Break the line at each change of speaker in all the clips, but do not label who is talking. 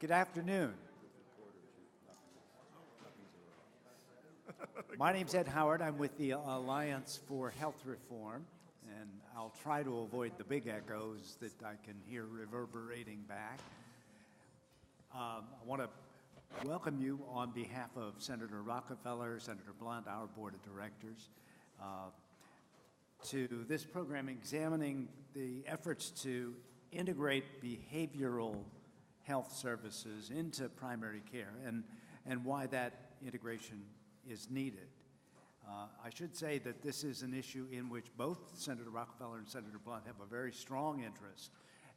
Good afternoon. My name's Ed Howard. I'm with the Alliance for Health Reform, and I'll try to avoid the big echoes that I can hear reverberating back. I want to welcome you on behalf of Senator Rockefeller, Senator Blunt, our board of directors, to this program examining the efforts to integrate behavioral health services into primary care and why that integration is needed. I should say that this is an issue in which both Senator Rockefeller and Senator Blunt have a very strong interest,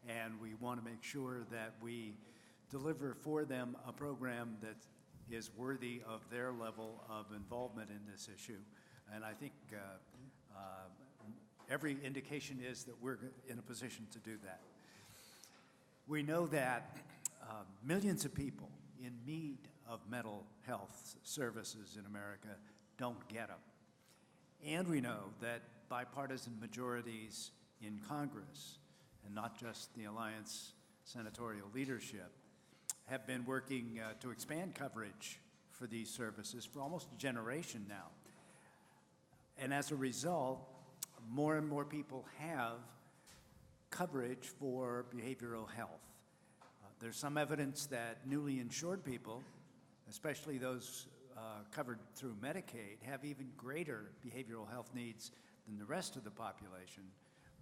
and we want to make sure that we deliver for them a program that is worthy of their level of involvement in this issue. And I think every indication is that we're in a position to do that. We know that millions of people in need of mental health services in America don't get them. And we know that bipartisan majorities in Congress, and not just the Alliance senatorial leadership, have been working to expand coverage for these services for almost a generation now. And as a result, more and more people have coverage for behavioral health. There's some evidence that newly insured people, especially those covered through Medicaid, have even greater behavioral health needs than the rest of the population,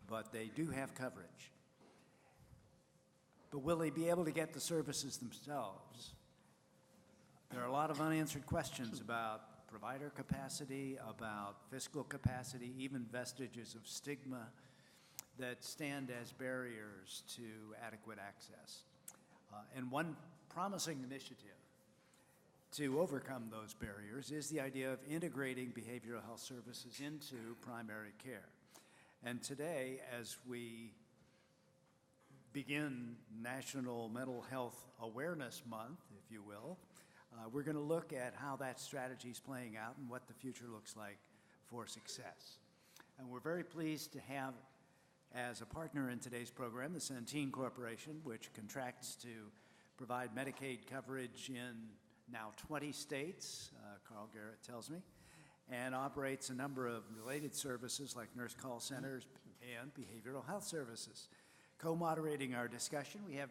but they do have coverage. But will they be able to get the services themselves? There are a lot of unanswered questions about provider capacity, about fiscal capacity, even vestiges of stigma that stand as barriers to adequate access. And one promising initiative to overcome those barriers is the idea of integrating behavioral health services into primary care. And today, as we begin National Mental Health Awareness Month, if you will, we're going to look at how that strategy is playing out and what the future looks like for success. And we're very pleased to have as a partner in today's program the Centene Corporation, which contracts to provide Medicaid coverage in now 20 states, Carl Garrett tells me, and operates a number of related services like nurse call centers and behavioral health services. Co-moderating our discussion, we have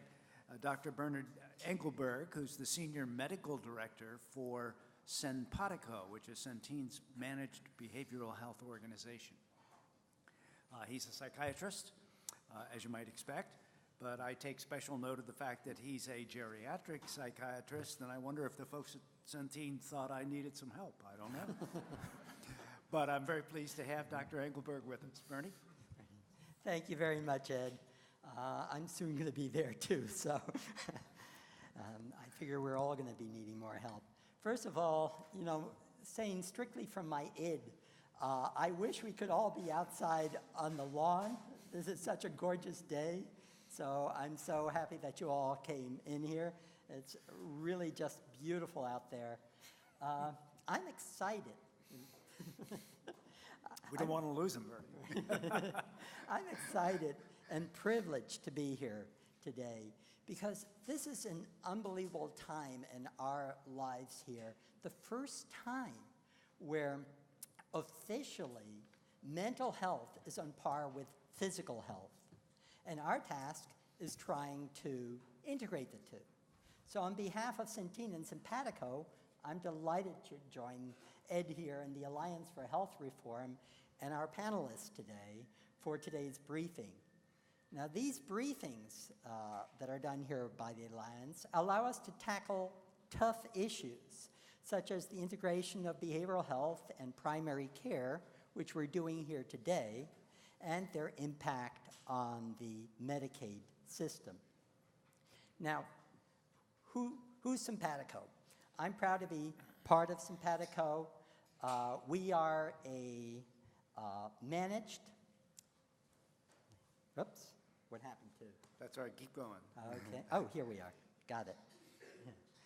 Dr. Bernard Engelberg, who's the Senior Medical Director for Centene, which is Centene's managed behavioral health organization. He's a psychiatrist, as you might expect, but I take special note of the fact that he's a geriatric psychiatrist, and I wonder if the folks at Centene thought I needed some help. I don't know. But I'm very pleased to have Dr. Engelberg with us. Bernie?
Thank you very much, Ed. I'm soon going to be there too, so I figure we're all going to be needing more help. First of all, saying strictly from my id, I wish we could all be outside on the lawn. This is such a gorgeous day, so I'm so happy that you all came in here. It's really just beautiful out there. I'm excited.
We don't want to lose him, Bernie.
I'm excited and privileged to be here today because this is an unbelievable time in our lives here. The first time where officially mental health is on par with physical health. And our task is trying to integrate the two. So on behalf of Centene and Simpatico, I'm delighted to join Ed here in the Alliance for Health Reform and our panelists today for today's briefing. Now, these briefings that are done here by the Alliance allow us to tackle tough issues, such as the integration of behavioral health and primary care, which we're doing here today, and their impact on the Medicaid system. Now, who's Simpatico? I'm proud to be part of Simpatico. We are a managed, oops, what happened to?
That's all right, keep going.
Okay, oh, here we are, got it.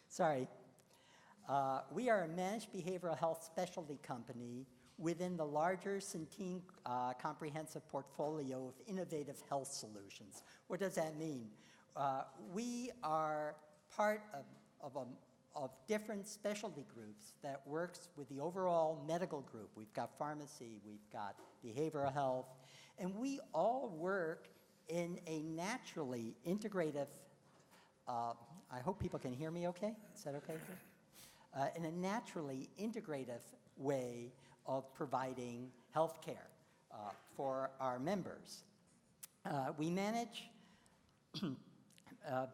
Sorry. We are a managed behavioral health specialty company within the larger Centene comprehensive portfolio of innovative health solutions. What does that mean? We are part of different specialty groups that works with the overall medical group. We've got pharmacy, we've got behavioral health, and we all work in a naturally integrative, I hope people can hear me okay? Is that okay? In a naturally integrative way of providing health care for our members. We manage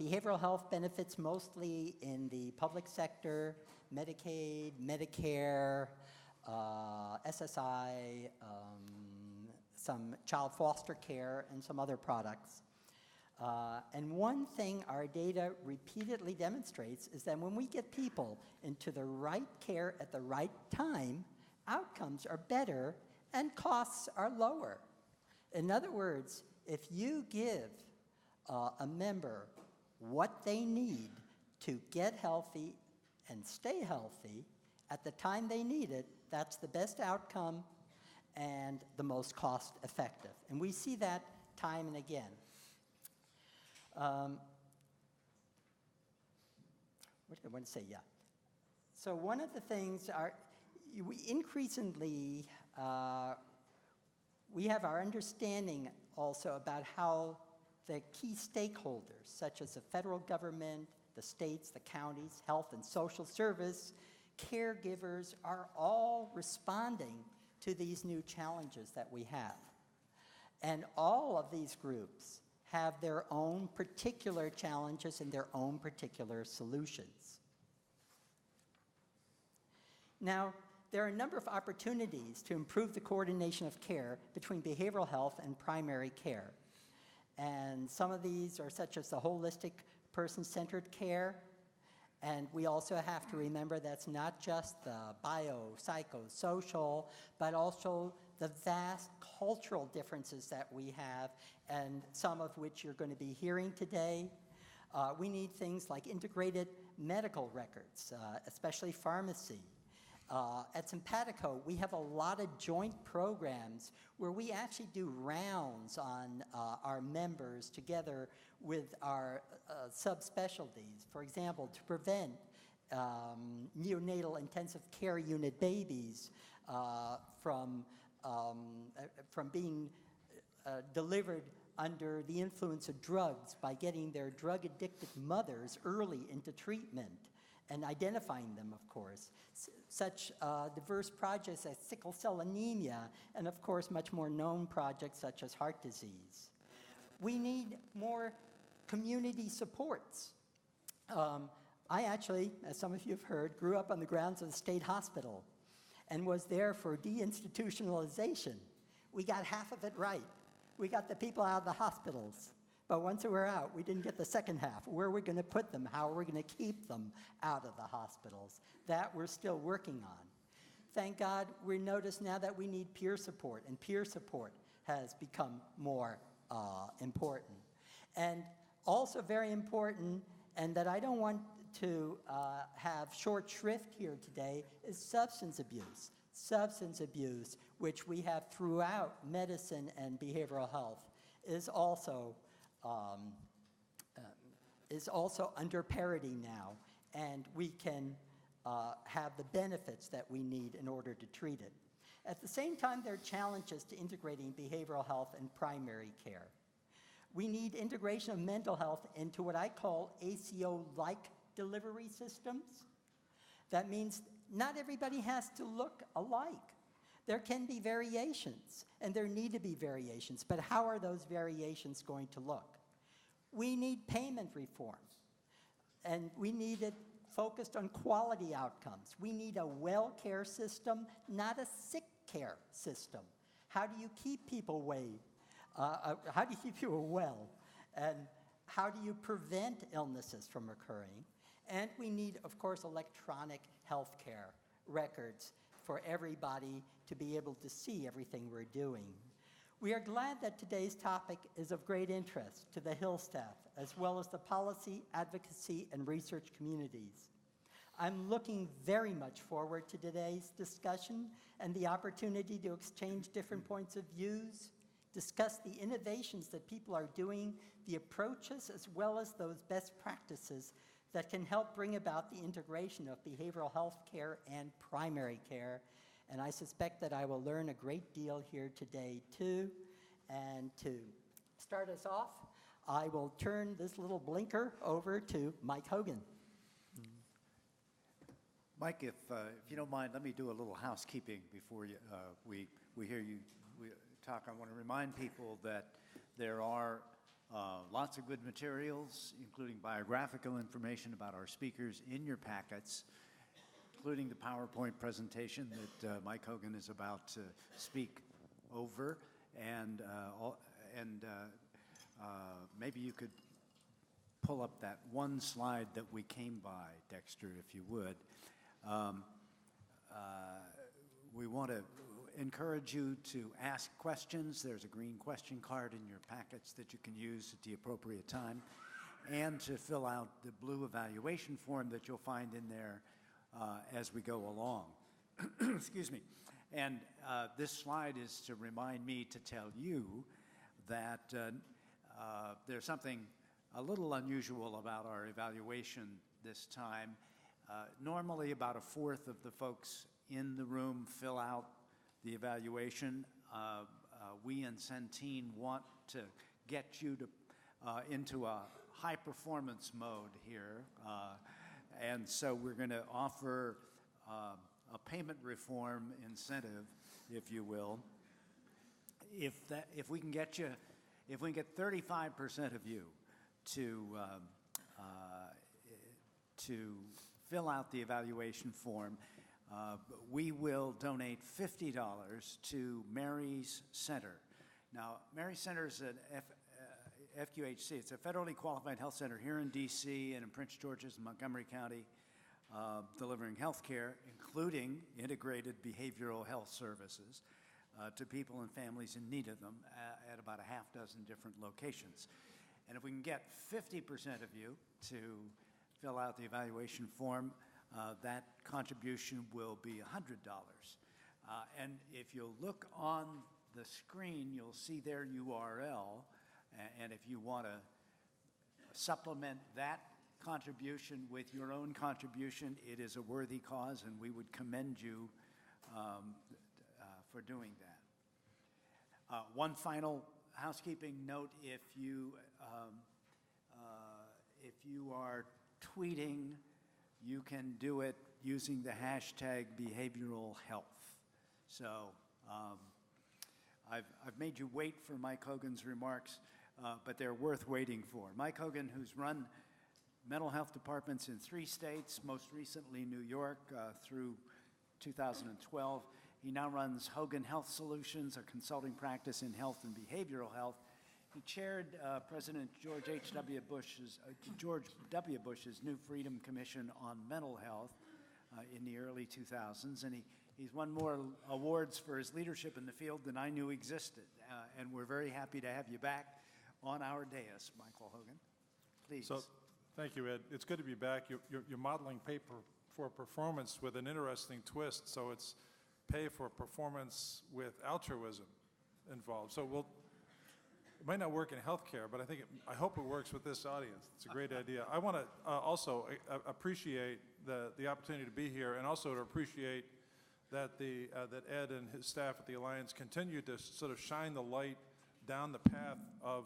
behavioral health benefits mostly in the public sector, Medicaid, Medicare, SSI, some child foster care, and some other products. And one thing our data repeatedly demonstrates is that when we get people into the right care at the right time, outcomes are better and costs are lower. In other words, if you give a member what they need to get healthy and stay healthy at the time they need it, that's the best outcome and the most cost effective. And we see that time and again. What did I want to say? Yeah. So one of the things we increasingly, we have our understanding also about how the key stakeholders, such as the federal government, the states, the counties, health and social service, caregivers, are all responding to these new challenges that we have. And all of these groups have their own particular challenges and their own particular solutions. Now, there are a number of opportunities to improve the coordination of care between behavioral health and primary care. And some of these are such as the holistic person-centered care. And we also have to remember that's not just the bio-psychosocial, but also the vast cultural differences that we have, and some of which you're going to be hearing today. We need things like integrated medical records, especially pharmacy. At Simpatico, we have a lot of joint programs where we actually do rounds on our members together with our subspecialties. For example, to prevent neonatal intensive care unit babies from being delivered under the influence of drugs by getting their drug-addicted mothers early into treatment and identifying them, of course. Such diverse projects as sickle cell anemia, and of course much more known projects such as heart disease. We need more community supports. I actually, as some of you have heard, grew up on the grounds of the state hospital and was there for deinstitutionalization. We got half of it right. We got the people out of the hospitals. But once we were out, we didn't get the second half. Where are we going to put them? How are we going to keep them out of the hospitals? That we're still working on. Thank God we notice now that we need peer support, and peer support has become more important. And also very important, and that I don't want to have short shrift here today, is substance abuse. Substance abuse, which we have throughout medicine and behavioral health, is also under parity now, and we can have the benefits that we need in order to treat it. At the same time, there are challenges to integrating behavioral health and primary care. We need integration of mental health into what I call ACO-like delivery systems. That means not everybody has to look alike. There can be variations, and there need to be variations, but how are those variations going to look? We need payment reform, and we need it focused on quality outcomes. We need a well care system, not a sick care system. How do you keep people how do you keep people well? And how do you prevent illnesses from occurring? And we need, of course, electronic health care records for everybody to be able to see everything we're doing. We are glad that today's topic is of great interest to the Hill staff, as well as the policy, advocacy, and research communities. I'm looking very much forward to today's discussion and the opportunity to exchange different points of views, discuss the innovations that people are doing, the approaches, as well as those best practices that can help bring about the integration of behavioral health care and primary care. And I suspect that I will learn a great deal here today, too. And to start us off, I will turn this little blinker over to Mike Hogan.
Mike, if you don't mind, let me do a little housekeeping before we hear you talk. I want to remind people that there are lots of good materials, including biographical information about our speakers in your packets, including the PowerPoint presentation that Mike Hogan is about to speak over. And maybe you could pull up that one slide that we came by, Dexter, if you would. We want to encourage you to ask questions. There's a green question card in your packets that you can use at the appropriate time, and to fill out the blue evaluation form that you'll find in there as we go along. Excuse me. And this slide is to remind me to tell you that there's something a little unusual about our evaluation this time. Normally, about a fourth of the folks in the room fill out the evaluation. We in Centene want to get you to into a high-performance mode here, and so we're going to offer a payment reform incentive, if you will. If we can get 35% of you to fill out the evaluation form, we will donate $50 to Mary's Center. Now, Mary's Center is an FQHC. It's a federally qualified health center here in D.C. and in Prince George's and Montgomery County, delivering health care, including integrated behavioral health services, to people and families in need of them at about a half dozen different locations. And if we can get 50% of you to fill out the evaluation form, that contribution will be $100. And if you'll look on the screen, you'll see their URL. And if you want to supplement that contribution with your own contribution, it is a worthy cause, and we would commend you for doing that. One final housekeeping note: if you are tweeting, you can do it using the hashtag behavioral health. So I've made you wait for Mike Hogan's remarks, but they're worth waiting for. Mike Hogan, who's run mental health departments in 3 states, most recently New York, through 2012. He now runs Hogan Health Solutions, a consulting practice in health and behavioral health. He chaired President George W. Bush's New Freedom Commission on Mental Health in the early 2000s, and he's won more awards for his leadership in the field than I knew existed. And we're very happy to have you back on our dais, Michael Hogan. Please.
So, thank you, Ed. It's good to be back. You're modeling pay for performance with an interesting twist. So it's pay for performance with altruism involved. So it might not work in healthcare, but I hope it works with this audience. It's a great idea. I want to also appreciate the opportunity to be here, and also to appreciate that Ed and his staff at the Alliance continue to sort of shine the light down the path of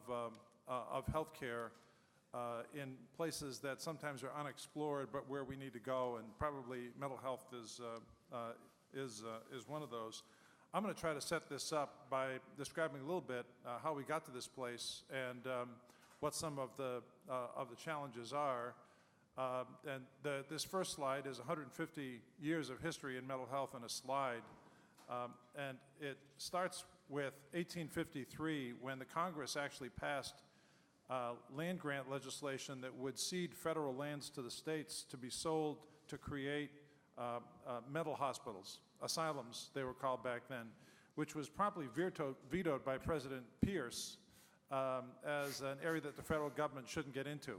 healthcare in places that sometimes are unexplored, but where we need to go, and probably mental health is one of those. I'm going to try to set this up by describing a little bit how we got to this place and what some of the challenges are. And this first slide is 150 years of history in mental health in a slide, and it starts with 1853, when the Congress actually passed land grant legislation that would cede federal lands to the states to be sold to create mental hospitals, asylums they were called back then, which was promptly vetoed by President Pierce as an area that the federal government shouldn't get into.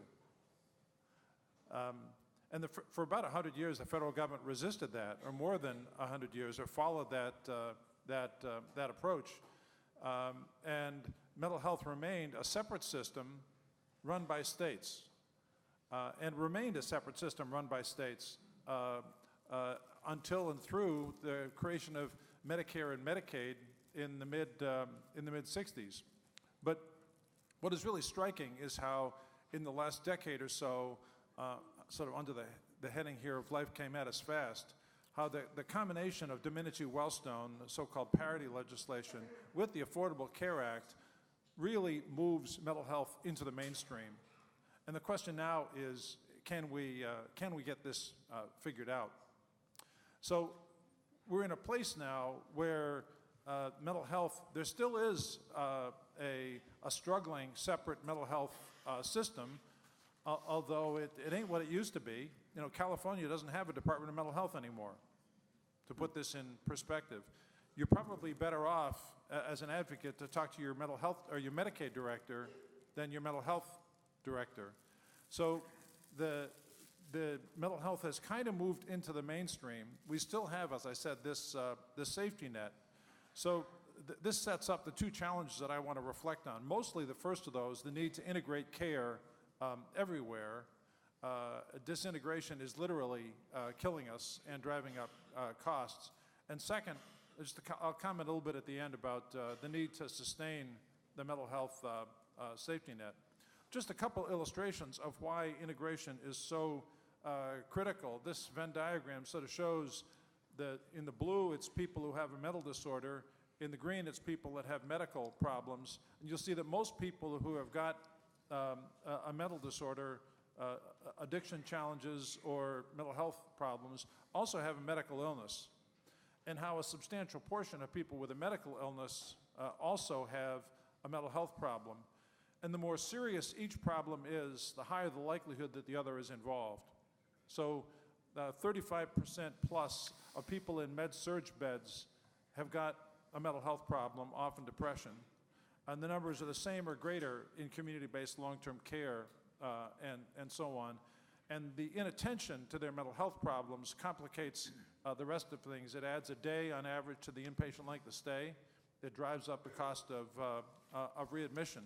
And for about 100 years, the federal government resisted that, or more than 100 years, or followed that approach. And mental health remained a separate system run by states. and remained a separate system run by states until and through the creation of Medicare and Medicaid in the mid 60s. But what is really striking is how in the last decade or so, sort of under the heading here of Life Came at Us Fast, how the combination of Domenici-Wellstone, the so-called parity legislation, with the Affordable Care Act really moves mental health into the mainstream. And the question now is, can we get this figured out? So we're in a place now where mental health, there still is a struggling separate mental health system, although it ain't what it used to be. You know, California doesn't have a Department of Mental Health anymore. To put this in perspective, you're probably better off as an advocate to talk to your mental health or your Medicaid director than your mental health director. So the mental health has kind of moved into the mainstream. We still have, as I said, this safety net. So this sets up the two challenges that I want to reflect on. Mostly the first of those, the need to integrate care everywhere. Disintegration is literally killing us and driving up costs. And second, I'll comment a little bit at the end about the need to sustain the mental health safety net. Just a couple illustrations of why integration is so critical. This Venn diagram sort of shows that in the blue, it's people who have a mental disorder. In the green, it's people that have medical problems. And you'll see that most people who have got a mental disorder, addiction challenges, or mental health problems also have a medical illness, and how a substantial portion of people with a medical illness also have a mental health problem. And the more serious each problem is, the higher the likelihood that the other is involved. So 35% plus of people in med-surg beds have got a mental health problem, often depression. And the numbers are the same or greater in community-based long-term care and so on. And the inattention to their mental health problems complicates the rest of things. It adds a day on average to the inpatient length of stay. It drives up the cost of readmission.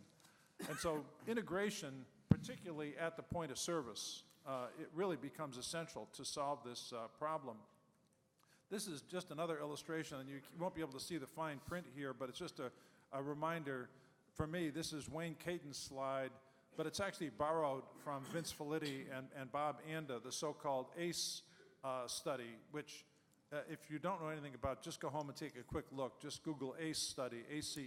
And so integration, particularly at the point of service, it really becomes essential to solve this problem. This is just another illustration, and you won't be able to see the fine print here, but it's just a reminder for me. This is Wayne Caton's slide, but it's actually borrowed from Vince Felitti and Bob Anda, the so-called ACE study, which if you don't know anything about, just go home and take a quick look. Just Google ACE study, ACE,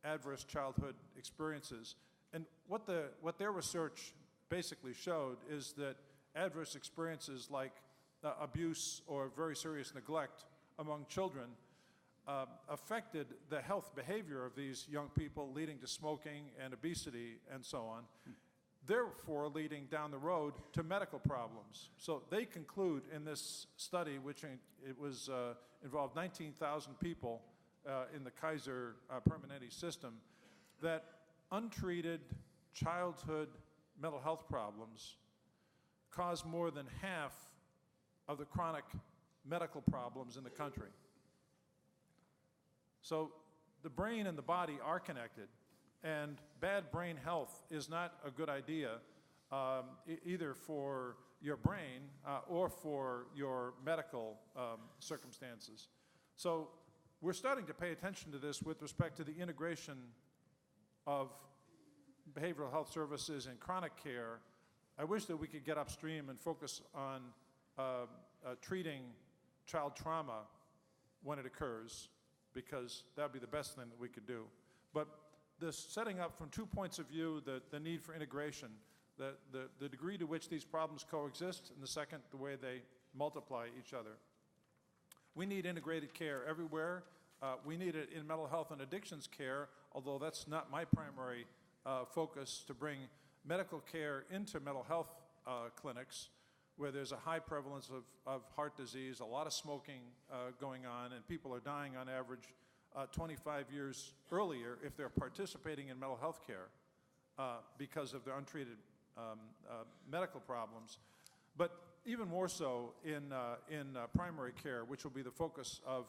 Adverse Childhood Experiences. And what their research basically showed is that adverse experiences like abuse or very serious neglect among children affected the health behavior of these young people, leading to smoking and obesity and so on, therefore leading down the road to medical problems. So they conclude in this study, which involved 19,000 people in the Kaiser Permanente system, that untreated childhood mental health problems cause more than half of the chronic medical problems in the country. So the brain and the body are connected, and bad brain health is not a good idea either for your brain or for your medical circumstances. So we're starting to pay attention to this with respect to the integration of behavioral health services and chronic care. I wish that we could get upstream and focus on treating child trauma when it occurs, because that would be the best thing that we could do. But this setting up from 2 points of view, the need for integration, the degree to which these problems coexist, and the second, the way they multiply each other. We need integrated care everywhere. We need it in mental health and addictions care, although that's not my primary focus, to bring medical care into mental health clinics where there's a high prevalence of heart disease, a lot of smoking going on, and people are dying on average 25 years earlier if they're participating in mental health care because of their untreated medical problems. But even more so in primary care, which will be the focus of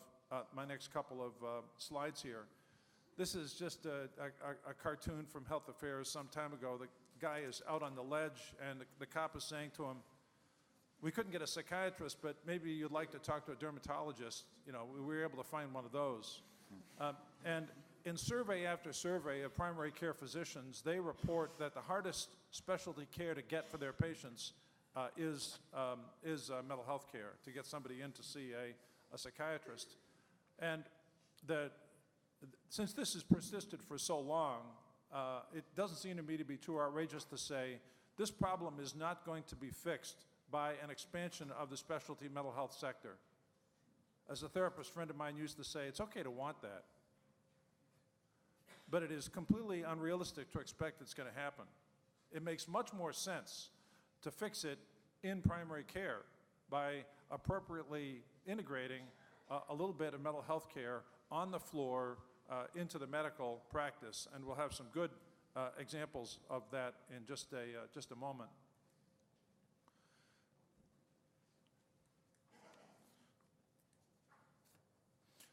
my next couple of slides here. This is just a cartoon from Health Affairs some time ago that guy is out on the ledge, and the cop is saying to him, "We couldn't get a psychiatrist, but maybe you'd like to talk to a dermatologist." You know, we were able to find one of those. And in survey after survey of primary care physicians, they report that the hardest specialty care to get for their patients is mental health care, to get somebody in to see a psychiatrist. And since this has persisted for so long, it doesn't seem to me to be too outrageous to say this problem is not going to be fixed by an expansion of the specialty mental health sector. As a therapist friend of mine used to say, it's okay to want that, but it is completely unrealistic to expect it's going to happen. It makes much more sense to fix it in primary care by appropriately integrating a little bit of mental health care on the floor into the medical practice, and we'll have some good examples of that in just a moment.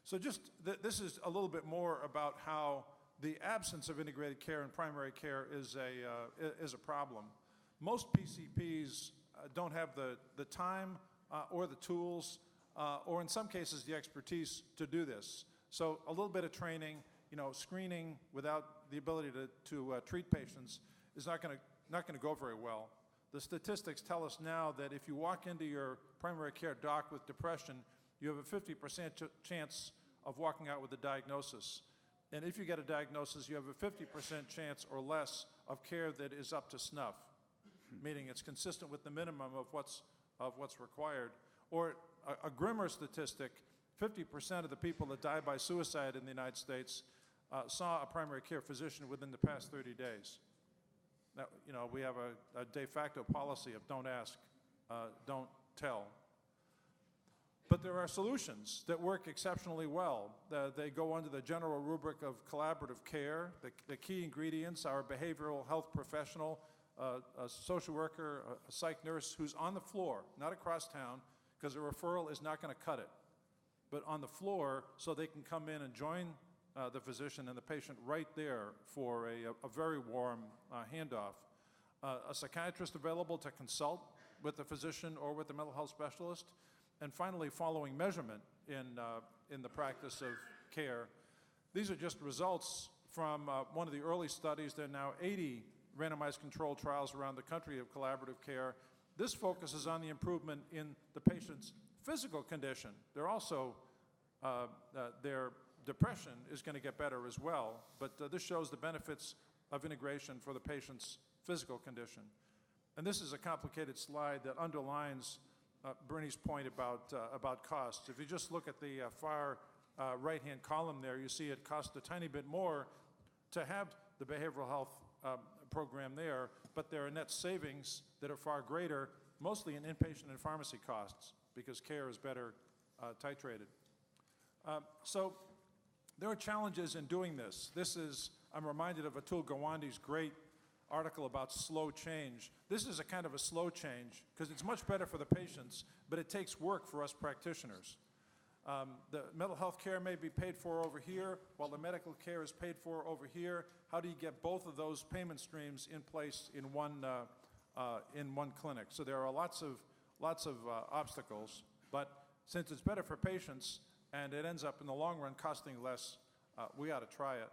So this is a little bit more about how the absence of integrated care in primary care is a problem. Most PCPs don't have the time or the tools or in some cases the expertise to do this. So a little bit of training, screening without the ability to treat patients is not going to go very well. The statistics tell us now that if you walk into your primary care doc with depression, you have a 50% chance of walking out with a diagnosis. And if you get a diagnosis, you have a 50% chance or less of care that is up to snuff, meaning it's consistent with the minimum of what's required. Or a grimmer statistic, 50% of the people that die by suicide in the United States saw a primary care physician within the past 30 days. Now, we have a de facto policy of don't ask, don't tell. But there are solutions that work exceptionally well. They go under the general rubric of collaborative care. The key ingredients are a behavioral health professional, a social worker, a psych nurse who's on the floor, not across town, because a referral is not going to cut it, but on the floor so they can come in and join the physician and the patient right there for a very warm handoff. A psychiatrist available to consult with the physician or with the mental health specialist. And finally, following measurement in the practice of care. These are just results from one of the early studies. There are now 80 randomized controlled trials around the country of collaborative care. This focuses on the improvement in the patient's physical condition. They're also, their depression is going to get better as well, but this shows the benefits of integration for the patient's physical condition. And this is a complicated slide that underlines Bernie's point about costs. If you just look at the far right-hand column there, you see it costs a tiny bit more to have the behavioral health program there, but there are net savings that are far greater, mostly in inpatient and pharmacy costs, because care is better titrated. So there are challenges in doing this. I'm reminded of Atul Gawande's great article about slow change. This is a kind of a slow change because it's much better for the patients, but it takes work for us practitioners. The mental health care may be paid for over here while the medical care is paid for over here. How do you get both of those payment streams in place in one clinic? So there are lots of obstacles, but since it's better for patients and it ends up in the long run costing less, we ought to try it.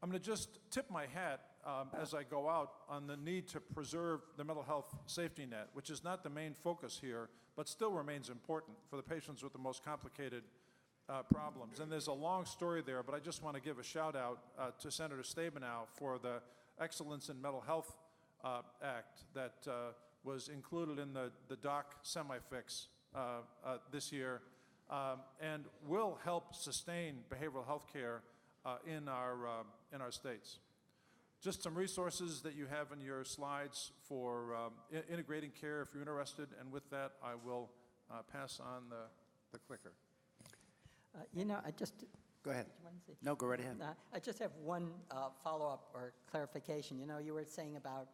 I'm going to just tip my hat as I go out on the need to preserve the mental health safety net, which is not the main focus here, but still remains important for the patients with the most complicated problems. And there's a long story there, but I just want to give a shout out to Senator Stabenow for the Excellence in Mental Health Act that was included in the DOC semi-fix this year and will help sustain behavioral health care in our states. Just some resources that you have in your slides for integrating care if you're interested, and with that I will pass on the clicker.
I just...
Go ahead.
Did you want to say?
No, go right ahead.
I just have one follow-up or clarification. You were saying about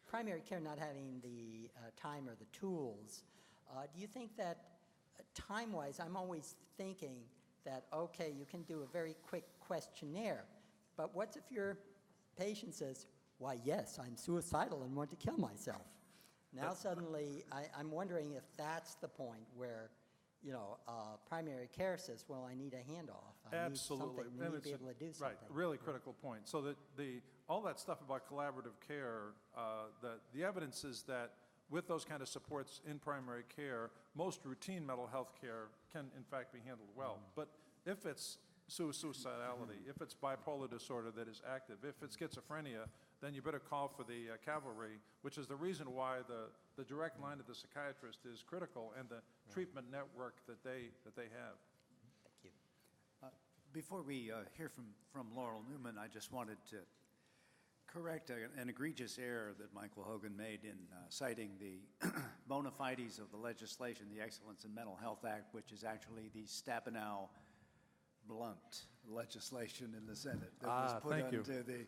primary care not having the time or the tools. Do you think that time-wise, I'm always thinking that, okay, you can do a very quick questionnaire, but what if your patient says, why, yes, I'm suicidal and want to kill myself. Now suddenly, I'm wondering if that's the point where, primary care says, well, I need a handoff.
Absolutely.
We need to be able to do something.
Right, really critical point. So that all that stuff about collaborative care, the evidence is that with those kind of supports in primary care, most routine mental health care can in fact be handled well. But if it's suicidality, if it's bipolar disorder that is active, if it's schizophrenia, then you better call for the cavalry, which is the reason why the direct line to the psychiatrist is critical, and the treatment network that they have.
Thank you.
Before we hear from Laurel Newman, I just wanted to correct an egregious error that Michael Hogan made in citing the bona fides of the legislation, the Excellence in Mental Health Act, which is actually the Stabenow Blunt legislation in the Senate that was put
thank you.
onto the...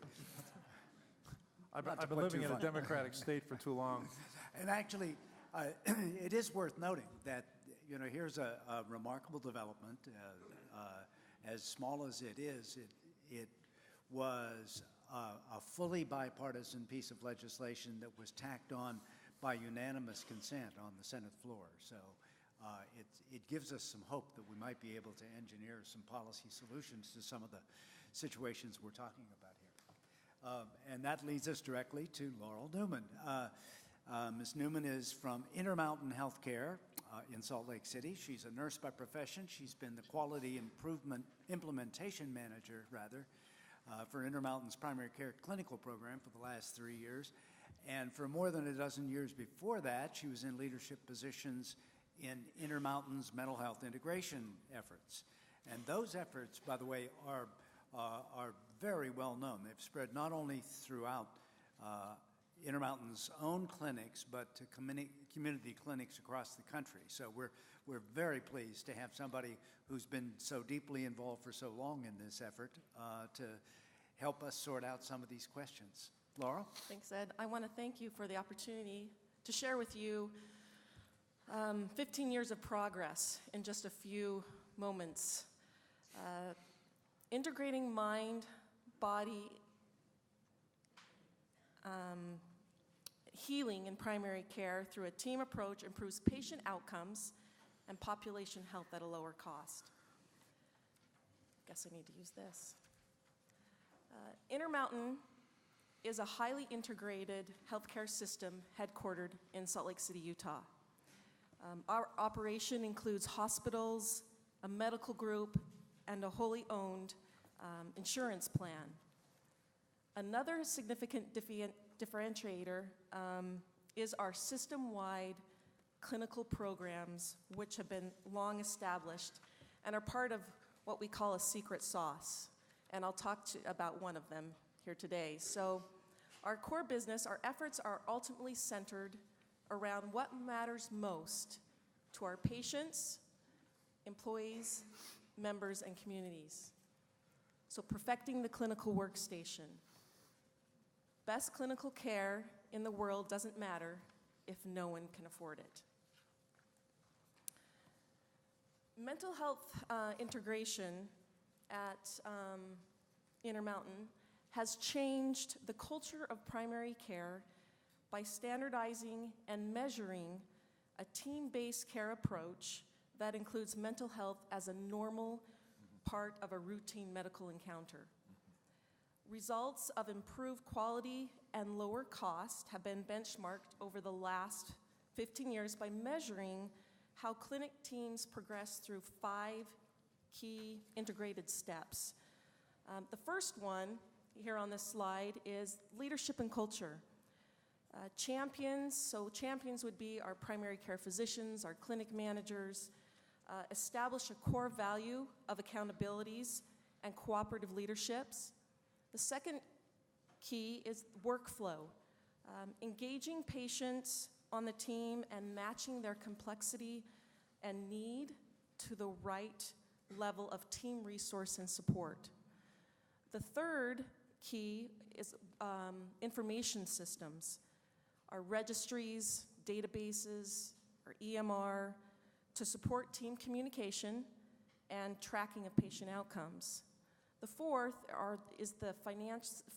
I've been living in a democratic state for too long.
And actually, it is worth noting that, here's a remarkable development. As small as it is, it was a fully bipartisan piece of legislation that was tacked on by unanimous consent on the Senate floor. So it gives us some hope that we might be able to engineer some policy solutions to some of the situations we're talking about here. And that leads us directly to Laurel Newman. Ms. Newman is from Intermountain Healthcare in Salt Lake City. She's a nurse by profession. She's been the quality implementation manager, for Intermountain's primary care clinical program for the last 3 years. And for more than a dozen years before that, she was in leadership positions in Intermountain's mental health integration efforts. And those efforts, by the way, are very well known. They've spread not only throughout Intermountain's own clinics, but to community clinics across the country. So we're very pleased to have somebody who's been so deeply involved for so long in this effort to help us sort out some of these questions. Laurel?
Thanks, Ed. I want to thank you for the opportunity to share with you 15 years of progress in just a few moments. Integrating mind, body, healing in primary care through a team approach improves patient outcomes and population health at a lower cost. Guess I need to use this. Intermountain is a highly integrated healthcare system headquartered in Salt Lake City, Utah. Our operation includes hospitals, a medical group, and a wholly owned insurance plan. Another significant differentiator is our system-wide clinical programs, which have been long established and are part of what we call a secret sauce. And I'll talk about one of them here today. So our core business, our efforts are ultimately centered around what matters most to our patients, employees, members, and communities. So perfecting the clinical workstation. Best clinical care in the world doesn't matter if no one can afford it. Mental health integration at Intermountain has changed the culture of primary care by standardizing and measuring a team-based care approach that includes mental health as a normal part of a routine medical encounter. Results of improved quality and lower cost have been benchmarked over the last 15 years by measuring how clinic teams progress through 5 key integrated steps. The first one here on this slide is leadership and culture. Champions would be our primary care physicians, our clinic managers, establish a core value of accountabilities and cooperative leaderships. The second key is workflow, engaging patients on the team and matching their complexity and need to the right level of team resource and support. The third key is information systems, our registries, databases, our EMR, to support team communication and tracking of patient outcomes. The fourth is the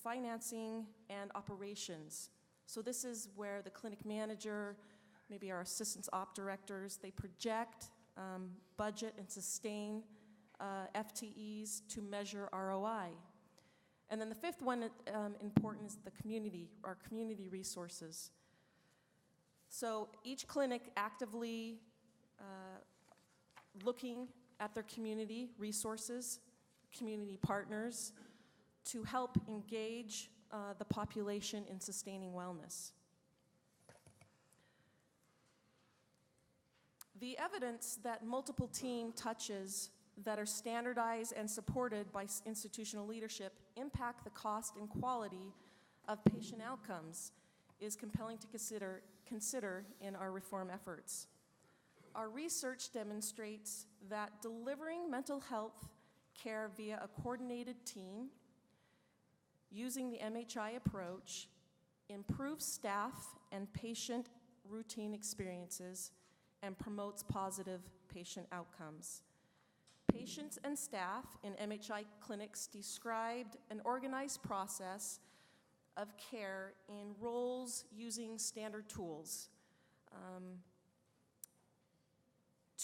financing and operations. So this is where the clinic manager, maybe our assistant op directors, they project, budget, and sustain FTEs to measure ROI. And then the fifth one important is the community, our community resources. So each clinic actively looking at their community resources, community partners, to help engage the population in sustaining wellness. The evidence that multiple team touches that are standardized and supported by institutional leadership impact the cost and quality of patient outcomes is compelling to consider in our reform efforts. Our research demonstrates that delivering mental health care via a coordinated team using the MHI approach improves staff and patient routine experiences and promotes positive patient outcomes. Patients and staff in MHI clinics described an organized process of care in roles using standard tools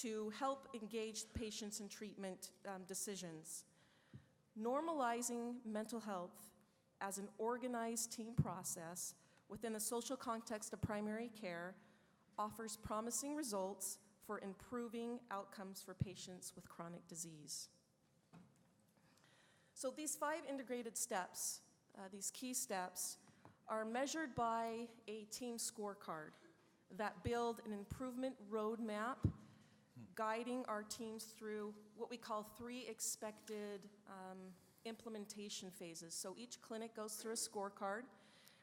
to help engage patients in treatment decisions. Normalizing mental health as an organized team process within the social context of primary care offers promising results for improving outcomes for patients with chronic disease. So these 5 integrated steps, these key steps, are measured by a team scorecard that build an improvement roadmap guiding our teams through what we call 3 expected implementation phases. So each clinic goes through a scorecard,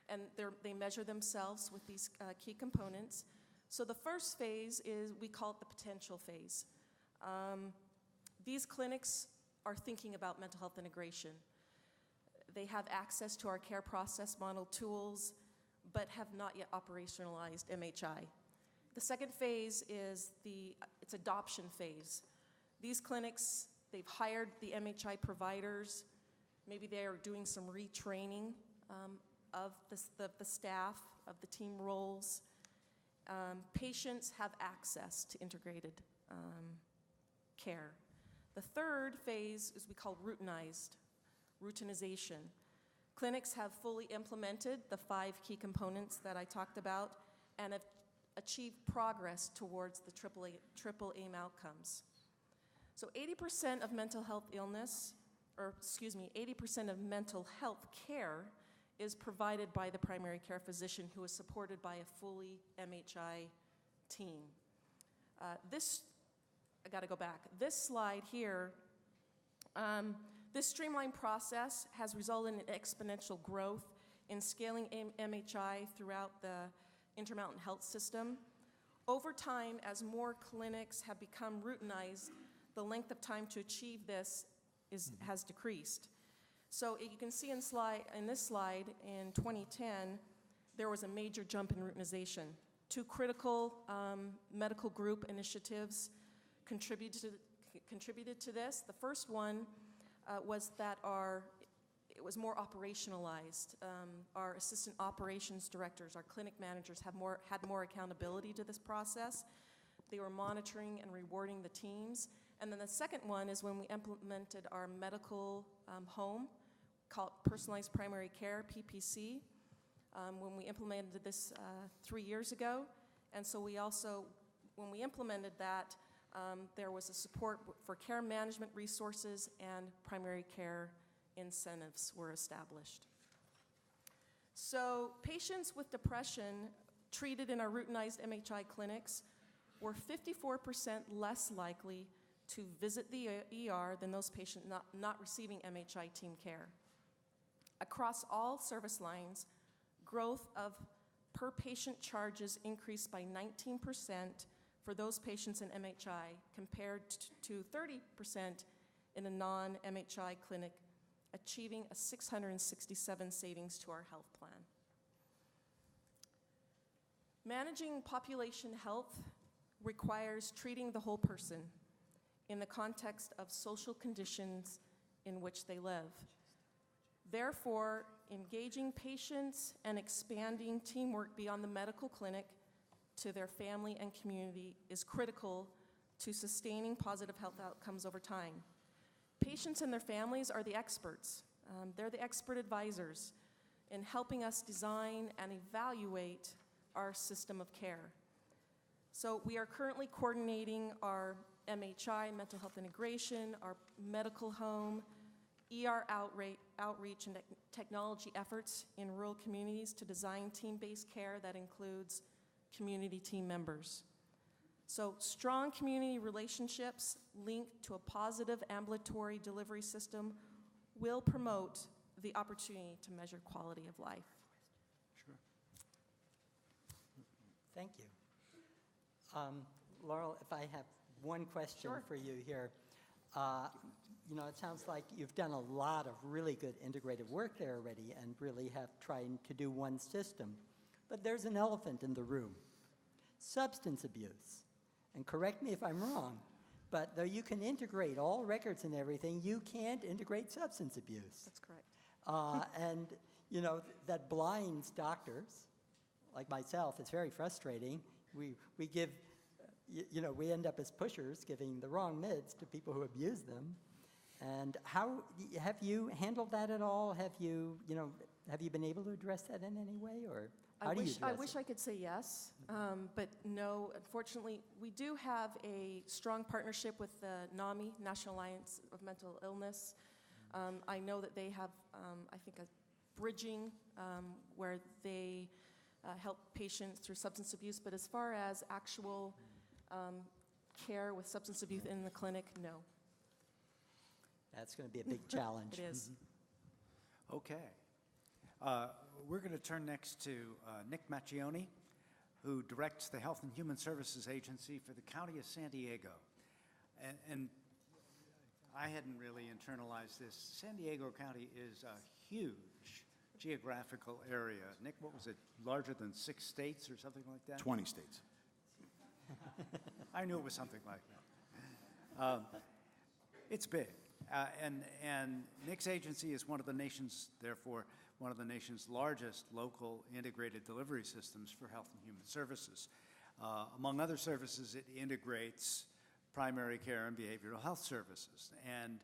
and they measure themselves with these key components. So the first phase is, we call it the potential phase. These clinics are thinking about mental health integration. They have access to our care process model tools, but have not yet operationalized MHI. The second phase is it's adoption phase. These clinics, they've hired the MHI providers. Maybe they are doing some retraining of the staff, of the team roles. Patients have access to integrated care. The third phase is we call routinization. Clinics have fully implemented the 5 key components that I talked about and have achieved progress towards the triple aim outcomes. So 80% of mental health illness, 80% of mental health care is provided by the primary care physician who is supported by a fully MHI team. I gotta go back. This slide here, this streamlined process has resulted in exponential growth in scaling MHI throughout the Intermountain Health System. Over time, as more clinics have become routinized, the length of time to achieve this has decreased. So you can see in this slide, in 2010, there was a major jump in routinization. 2 critical medical group initiatives contributed to this. The first one was that it was more operationalized. Our assistant operations directors, our clinic managers had more accountability to this process. They were monitoring and rewarding the teams. And then the second one is when we implemented our medical home, called Personalized Primary Care, PPC, when we implemented this 3 years ago. And so we also, when we implemented that, there was a support for care management resources and primary care incentives were established. So patients with depression treated in our routinized MHI clinics were 54% less likely to visit the ER than those patients not receiving MHI team care. Across all service lines, growth of per patient charges increased by 19% for those patients in MHI compared to 30% in a non-MHI clinic, achieving a 667 savings to our health plan. Managing population health requires treating the whole person in the context of social conditions in which they live. Therefore, engaging patients and expanding teamwork beyond the medical clinic to their family and community is critical to sustaining positive health outcomes over time. Patients and their families are the experts. They're the expert advisors in helping us design and evaluate our system of care. So we are currently coordinating our MHI, mental health integration, our medical home, ER outreach and technology efforts in rural communities to design team-based care that includes community team members. So strong community relationships linked to a positive ambulatory delivery system will promote the opportunity to measure quality of life.
Sure.
Thank you. Laurel, if I have one question
Sure.
for you here. You know, it sounds like you've done a lot of really good integrated work there already and really have tried to do one system. But there's an elephant in the room, substance abuse. And correct me if I'm wrong, but though you can integrate all records and everything, you can't integrate substance abuse.
That's correct.
And, you know, that blinds doctors, like myself. It's very frustrating. We give, you know, we end up as pushers giving the wrong meds to people who abuse them. And how, have you handled that at all? Have you, you know, have you been able to address that in any way, or how do you address
I wish I could say yes, but no, unfortunately. We do have a strong partnership with the NAMI, National Alliance of Mental Illness. I know that they have, I think, a bridging where they help patients through substance abuse, but as far as actual care with substance abuse in the clinic, no.
That's going to be a big challenge.
It is.
Okay. We're going to turn next to Nick Macchione, who directs the Health and Human Services Agency for the County of San Diego. And I hadn't really internalized this. San Diego County is a huge geographical area. Nick, what was it, larger than 6 states or something like that?
20 states.
I knew it was something like that. It's big. And Nick's agency is one of the nation's, therefore, one of the nation's largest local integrated delivery systems for health and human services. Among other services, it integrates primary care and behavioral health services. And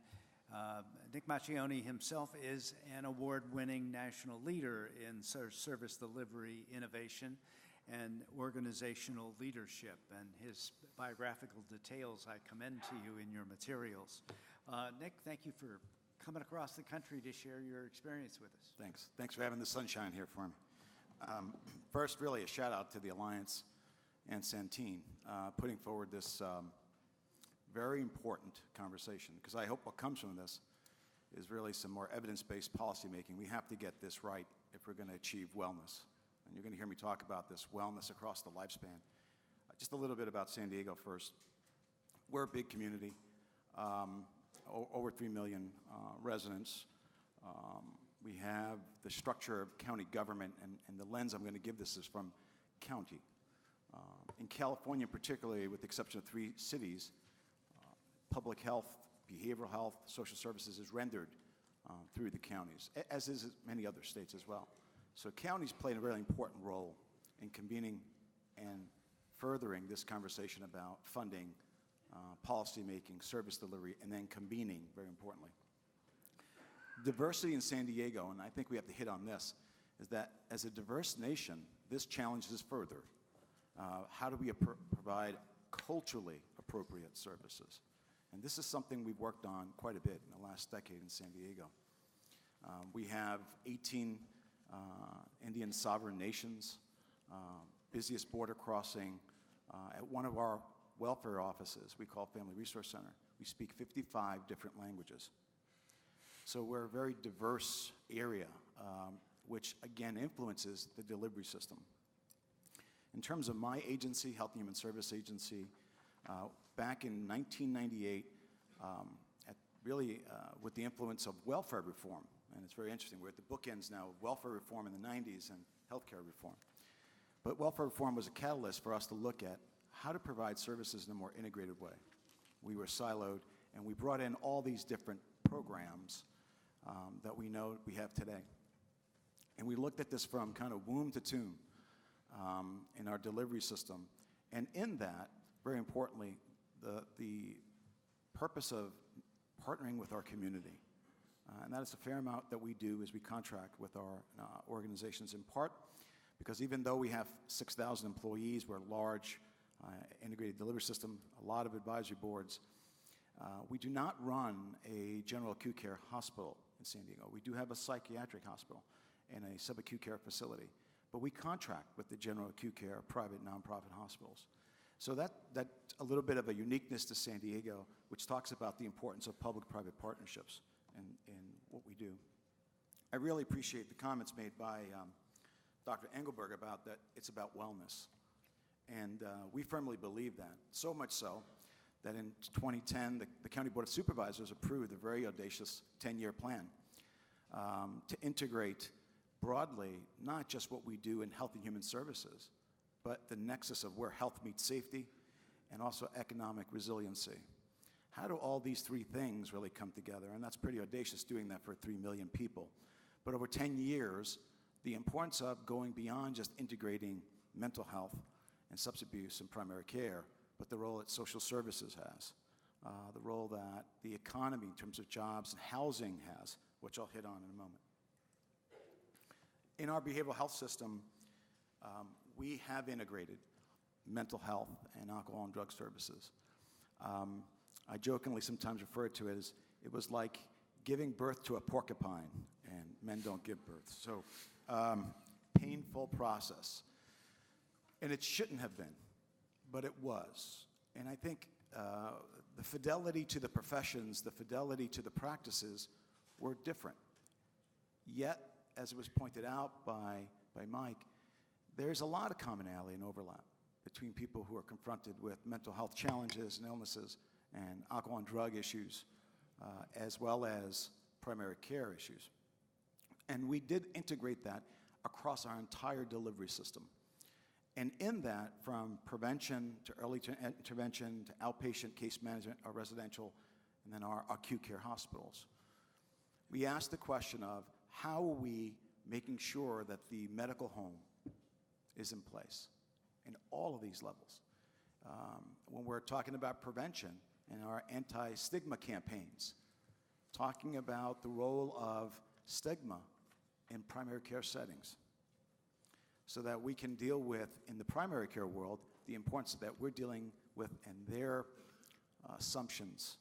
Nick Macchione himself is an award-winning national leader in service delivery innovation and organizational leadership. And his biographical details I commend to you in your materials. Nick, thank you for coming across the country to share your experience with us.
Thanks. Thanks for having the sunshine here for me. First, really a shout out to the Alliance and Centene putting forward this very important conversation, because I hope what comes from this is really some more evidence-based policy making. We have to get this right if we're going to achieve wellness. And you're going to hear me talk about this wellness across the lifespan. Just a little bit about San Diego first. We're a big community. Over 3 million residents. We have the structure of county government, and the lens I'm going to give this is from county. In California, particularly, with the exception of 3 cities, public health, behavioral health, social services is rendered through the counties, as is many other states as well. So counties play a really important role in convening and furthering this conversation about funding, policy making, service delivery, and then convening, very importantly. Diversity in San Diego, and I think we have to hit on this, is that as a diverse nation, this challenges further. How do we provide culturally appropriate services? And this is something we've worked on quite a bit in the last decade in San Diego. We have 18 Indian sovereign nations, busiest border crossing. At one of our welfare offices, we call Family Resource Center, we speak 55 different languages. So we're a very diverse area, which again influences the delivery system. In terms of my agency, Health and Human Service Agency, back in 1998, with the influence of welfare reform, and it's very interesting, we're at the bookends now of welfare reform in the 90s and healthcare reform. But welfare reform was a catalyst for us to look at how to provide services in a more integrated way. We were siloed, and we brought in all these different programs that we know we have today. And we looked at this from kind of womb to tomb in our delivery system. And in that, very importantly, the purpose of partnering with our community. And that is a fair amount that we do as we contract with our organizations, in part because even though we have 6,000 employees, we're a large integrated delivery system, a lot of advisory boards, we do not run a general acute care hospital in San Diego. We do have a psychiatric hospital and a subacute care facility, but we contract with the general acute care private nonprofit hospitals. So that's a little bit of a uniqueness to San Diego, which talks about the importance of public-private partnerships in what we do. I really appreciate the comments made by Dr. Engelberg about that it's about wellness. And we firmly believe that, so much so that in 2010, the County Board of Supervisors approved a very audacious 10-year plan to integrate broadly not just what we do in health and human services, but the nexus of where health meets safety and also economic resiliency. How do all these three things really come together? And that's pretty audacious, doing that for 3 million people. But over 10 years, the importance of going beyond just integrating mental health and substance abuse in primary care, but the role that social services has, the role that the economy in terms of jobs and housing has, which I'll hit on in a moment. In our behavioral health system, we have integrated mental health and alcohol and drug services. I jokingly sometimes refer to it as it was like giving birth to a porcupine, and men don't give birth. So painful process. And it shouldn't have been, but it was. And I think the fidelity to the professions, the fidelity to the practices were different. Yet, as it was pointed out by Mike, there's a lot of commonality and overlap between people who are confronted with mental health challenges and illnesses and alcohol and drug issues, as well as primary care issues. And we did integrate that across our entire delivery system. And in that, from prevention to early intervention to outpatient case management, our residential, and then our acute care hospitals, we asked the question of how are we making sure that the medical home is in place in all of these levels. When we're talking about prevention and our anti-stigma campaigns, talking about the role of stigma in primary care settings, so that we can deal with, in the primary care world, the importance that we're dealing with and their assumptions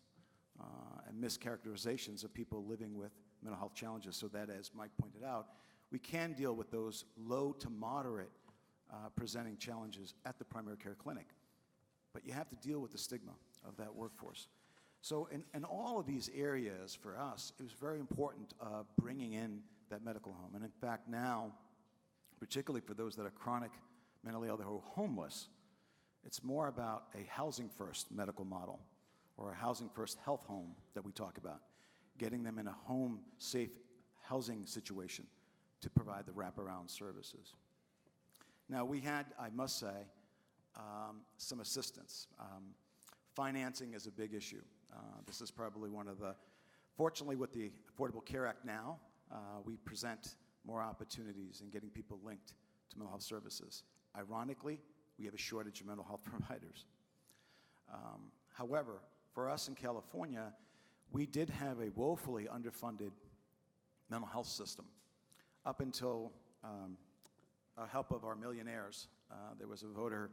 and mischaracterizations of people living with mental health challenges, so that, as Mike pointed out, we can deal with those low to moderate presenting challenges at the primary care clinic. But you have to deal with the stigma of that workforce. So in all of these areas, for us, it was very important bringing in that medical home. And in fact, now, particularly for those that are chronic mentally ill or homeless, it's more about a housing-first medical model or a housing-first health home that we talk about, getting them in a home-safe housing situation to provide the wraparound services. Now, we had, I must say, some assistance. Financing is a big issue. This is probably one of the, fortunately with the Affordable Care Act now, we present more opportunities in getting people linked to mental health services. Ironically, we have a shortage of mental health providers. However, for us in California, we did have a woefully underfunded mental health system. Up until help of our millionaires, there was a voter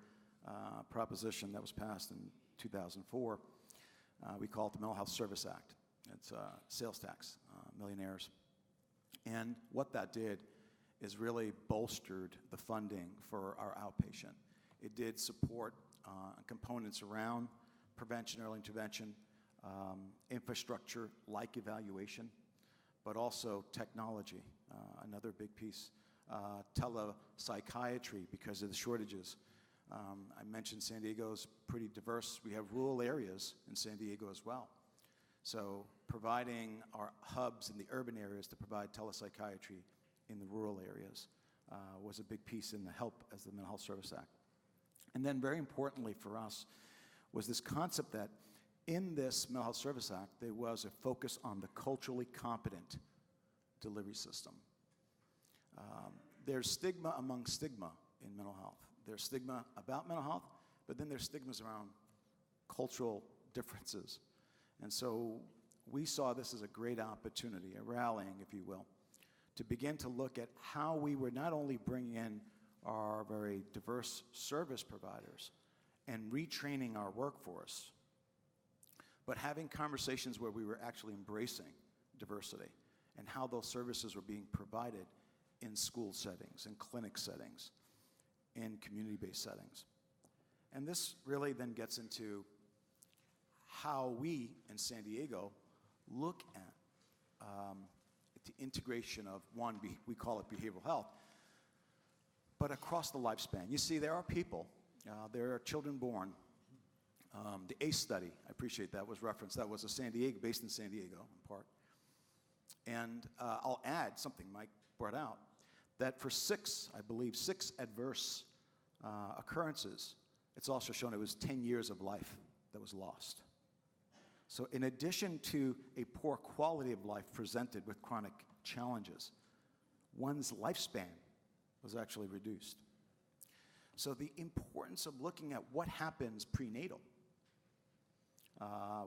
proposition that was passed in 2004. We call it the Mental Health Service Act. It's sales tax, millionaires. And what that did is really bolstered the funding for our outpatient. It did support components around prevention, early intervention, infrastructure like evaluation, but also technology, another big piece. Telepsychiatry because of the shortages. I mentioned San Diego's pretty diverse. We have rural areas in San Diego as well. So providing our hubs in the urban areas to provide telepsychiatry in the rural areas was a big piece in the help as the Mental Health Service Act. And then very importantly for us was this concept that in this Mental Health Service Act, there was a focus on the culturally competent delivery system. There's stigma among stigma in mental health. There's stigma about mental health, but then there's stigmas around cultural differences. And so we saw this as a great opportunity, a rallying, if you will, to begin to look at how we were not only bringing in our very diverse service providers and retraining our workforce, but having conversations where we were actually embracing diversity and how those services were being provided in school settings, in clinic settings, in community-based settings. And this really then gets into how we in San Diego look at the integration of, one, we call it behavioral health, but across the lifespan. You see, there are people, there are children born. The ACE study, I appreciate that was referenced. That was based in San Diego, in part. And I'll add something Mike brought out, that for six adverse occurrences, it's also shown it was 10 years of life that was lost. So in addition to a poor quality of life presented with chronic challenges, one's lifespan was actually reduced. So the importance of looking at what happens prenatal.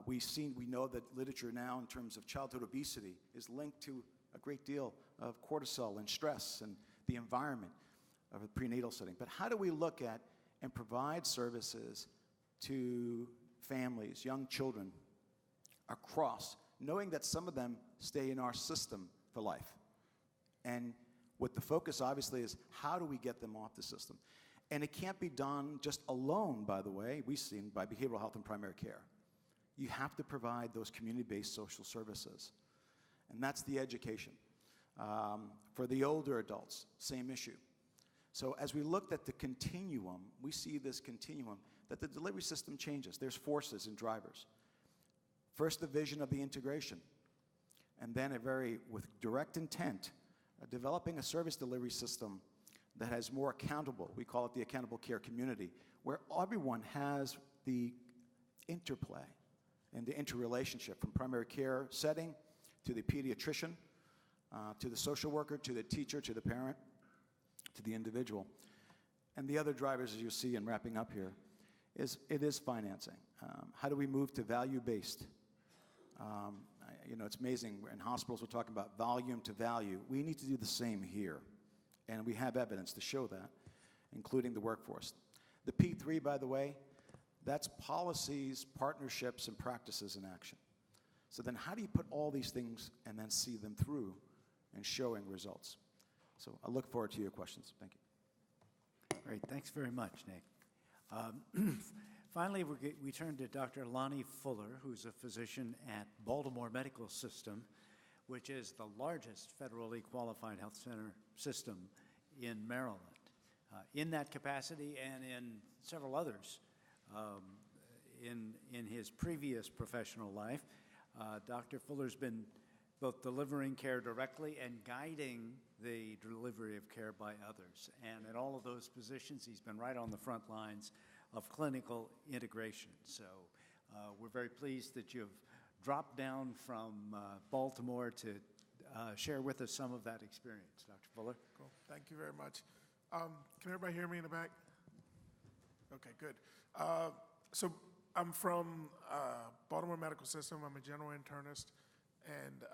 We know that literature now in terms of childhood obesity is linked to a great deal of cortisol and stress and the environment of a prenatal setting. But how do we look at and provide services to families, young children, across, knowing that some of them stay in our system for life? And what the focus obviously is, how do we get them off the system? And it can't be done just alone, by the way, we've seen by behavioral health and primary care. You have to provide those community-based social services. And that's the education. For the older adults, same issue. So as we looked at the continuum, we see this continuum, that the delivery system changes. There's forces and drivers. First, the vision of the integration. And then with direct intent, developing a service delivery system that has more accountable, we call it the accountable care community, where everyone has the interplay and the interrelationship from primary care setting to the pediatrician, to the social worker, to the teacher, to the parent, to the individual. And the other drivers, as you see in wrapping up here, is financing. How do we move to value-based? It's amazing. In hospitals, we're talking about volume to value. We need to do the same here. And we have evidence to show that, including the workforce. The P3, by the way, that's policies, partnerships, and practices in action. So then how do you put all these things and then see them through and showing results? So I look forward to your questions. Thank you.
Great. Thanks very much, Nick. Finally, we turn to Dr. Lonnie Fuller, who's a physician at Baltimore Medical System, which is the largest federally qualified health center system in Maryland. In that capacity and in several others in his previous professional life, Dr. Fuller's been both delivering care directly and guiding the delivery of care by others. And in all of those positions, he's been right on the front lines of clinical integration. So we're very pleased that you've dropped down from Baltimore to share with us some of that experience. Dr. Fuller?
Cool. Thank you very much. Can everybody hear me in the back? Okay, good. So I'm from Baltimore Medical System. I'm a general internist, and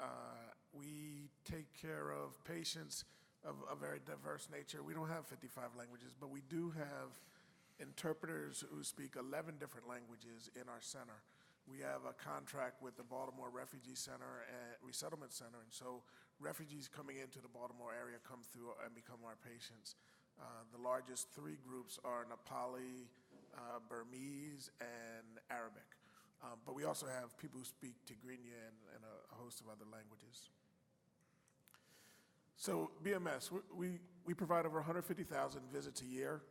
we take care of patients of a very diverse nature. We don't have 55 languages, but we do have interpreters who speak 11 different languages in our center. We have a contract with the Baltimore Refugee Center and Resettlement Center, and so refugees coming into the Baltimore area come through and become our patients. The largest three groups are Nepali, Burmese, and Arabic. But we also have people who speak Tigrinya and a host of other languages. So BMS, we provide over 150,000 visits a year.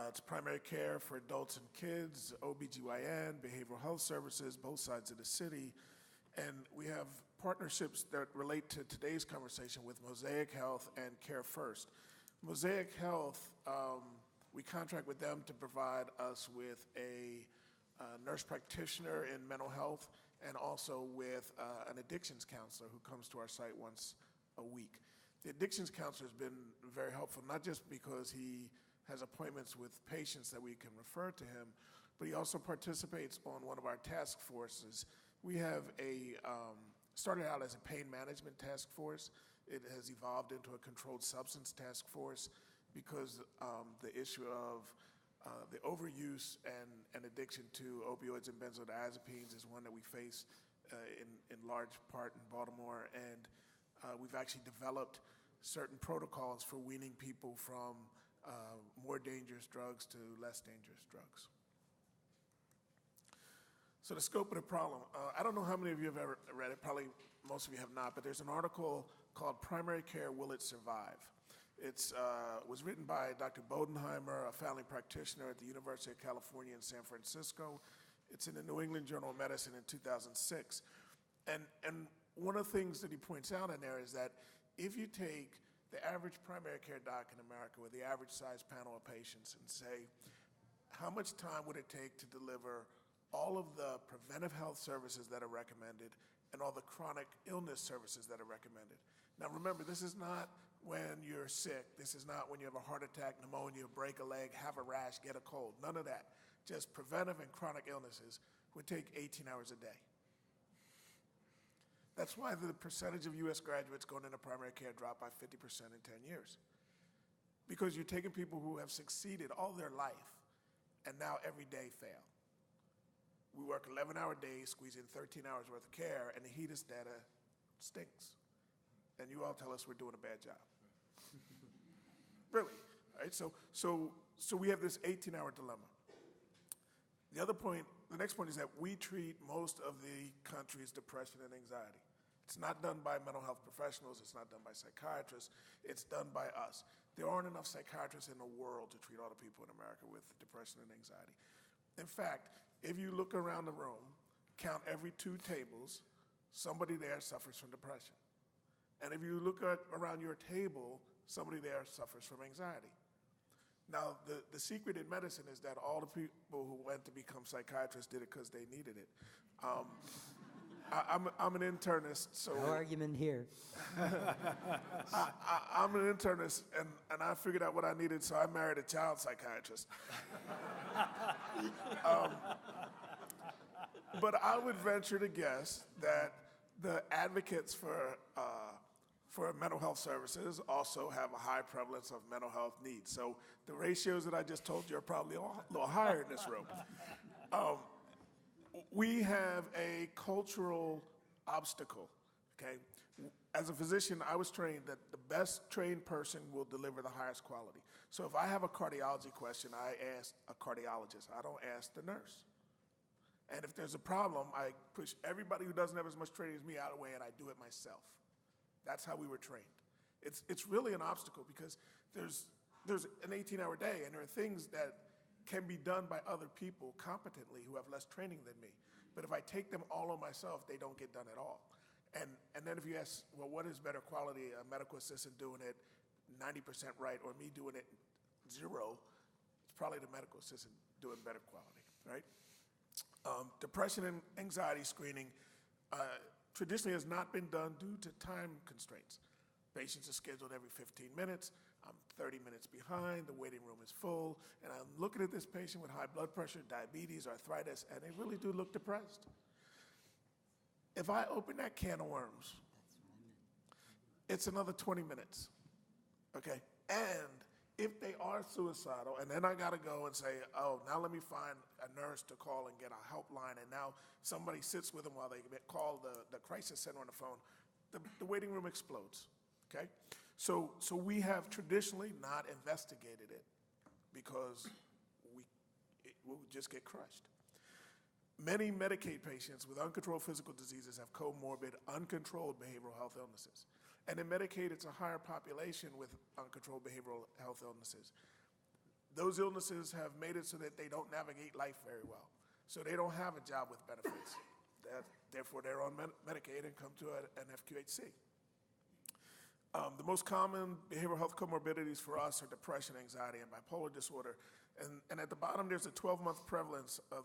It's primary care for adults and kids, OBGYN, behavioral health services, both sides of the city. And we have partnerships that relate to today's conversation with Mosaic Health and Care First. Mosaic Health, we contract with them to provide us with a nurse practitioner in mental health, and also with an addictions counselor who comes to our site once a week. The addictions counselor has been very helpful, not just because he has appointments with patients that we can refer to him, but he also participates on one of our task forces. We have started out as a pain management task force. It has evolved into a controlled substance task force because the issue of the overuse and addiction to opioids and benzodiazepines is one that we face in large part in Baltimore, and we've actually developed certain protocols for weaning people from more dangerous drugs to less dangerous drugs. So the scope of the problem, I don't know how many of you have ever read it, probably most of you have not, but there's an article called Primary Care, Will It Survive? It was written by Dr. Bodenheimer, a family practitioner at the University of California in San Francisco. It's in the New England Journal of Medicine in 2006. And one of the things that he points out in there is that if you take the average primary care doc in America with the average size panel of patients and say, how much time would it take to deliver all of the preventive health services that are recommended and all the chronic illness services that are recommended? Now remember, this is not when you're sick. This is not when you have a heart attack, pneumonia, break a leg, have a rash, get a cold. None of that. Just preventive and chronic illnesses would take 18 hours a day. That's why the percentage of U.S. graduates going into primary care dropped by 50% in 10 years. Because you're taking people who have succeeded all their life and now every day fail. We work 11-hour days, squeeze in 13 hours worth of care, and the HEDIS data stinks. And you all tell us we're doing a bad job. Really, right? So we have this 18-hour dilemma. The next point is that we treat most of the country's depression and anxiety. It's not done by mental health professionals, it's not done by psychiatrists, it's done by us. There aren't enough psychiatrists in the world to treat all the people in America with depression and anxiety. In fact, if you look around the room, count every 2 tables, somebody there suffers from depression. And if you look around your table, somebody there suffers from anxiety. Now, the secret in medicine is that all the people who went to become psychiatrists did it because they needed it. I'm an internist, so...
No argument here.
I'm an internist, and I figured out what I needed, so I married a child psychiatrist. But I would venture to guess that the advocates for mental health services also have a high prevalence of mental health needs. So the ratios that I just told you are probably a little higher in this room. We have a cultural obstacle, okay? As a physician, I was trained that the best trained person will deliver the highest quality. So if I have a cardiology question, I ask a cardiologist. I don't ask the nurse. And if there's a problem, I push everybody who doesn't have as much training as me out of the way, and I do it myself. That's how we were trained. It's really an obstacle because there's an 18-hour day, and there are things that can be done by other people competently who have less training than me. But if I take them all on myself, they don't get done at all. And then if you ask, well, what is better quality, a medical assistant doing it 90% right or me doing it 0, it's probably the medical assistant doing better quality, right? Depression and anxiety screening traditionally has not been done due to time constraints. Patients are scheduled every 15 minutes. I'm 30 minutes behind. The waiting room is full. And I'm looking at this patient with high blood pressure, diabetes, arthritis, and they really do look depressed. If I open that can of worms, it's another 20 minutes, okay? And if they are suicidal, and then I gotta go and say, oh, now let me find a nurse to call and get a helpline, and now somebody sits with them while they call the crisis center on the phone, the waiting room explodes, okay? So we have traditionally not investigated it because we just get crushed. Many Medicaid patients with uncontrolled physical diseases have comorbid, uncontrolled behavioral health illnesses. And in Medicaid, it's a higher population with uncontrolled behavioral health illnesses. Those illnesses have made it so that they don't navigate life very well. So they don't have a job with benefits. Therefore, they're on Medicaid and come to an FQHC. The most common behavioral health comorbidities for us are depression, anxiety, and bipolar disorder. And at the bottom, there's a 12-month prevalence of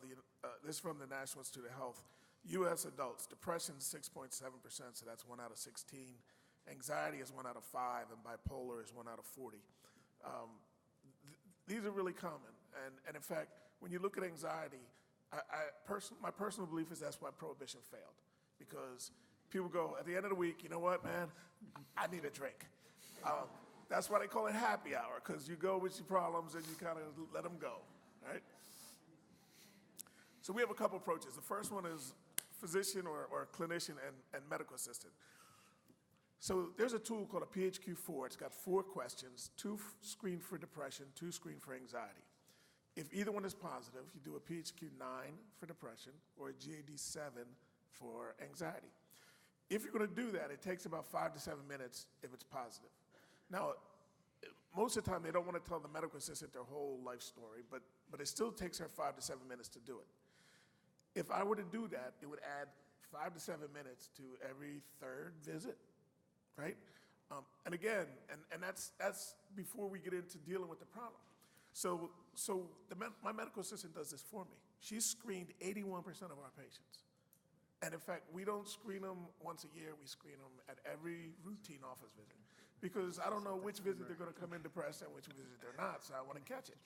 this is from the National Institute of Health. U.S. adults, depression 6.7%, so that's 1 out of 16. Anxiety is 1 out of 5, and bipolar is 1 out of 40. These are really common. And in fact, when you look at anxiety, my personal belief is that's why prohibition failed. Because people go, at the end of the week, you know what, man, I need a drink. That's why they call it happy hour, because you go with your problems and you kind of let them go, right? So we have a couple approaches. The first one is physician or clinician and medical assistant. So there's a tool called a PHQ-4. It's got 4 questions, 2 screen for depression, 2 screen for anxiety. If either one is positive, you do a PHQ-9 for depression or a GAD-7 for anxiety. If you're going to do that, it takes about 5 to 7 minutes if it's positive. Now, most of the time, they don't want to tell the medical assistant their whole life story, but it still takes her 5 to 7 minutes to do it. If I were to do that, it would add 5 to 7 minutes to every 3rd visit, right? And again, and that's before we get into dealing with the problem. So my medical assistant does this for me. She's screened 81% of our patients. And in fact, we don't screen them once a year, we screen them at every routine office visit. Because I don't know which visit they're going to come in depressed and which visit they're not, so I want to catch it.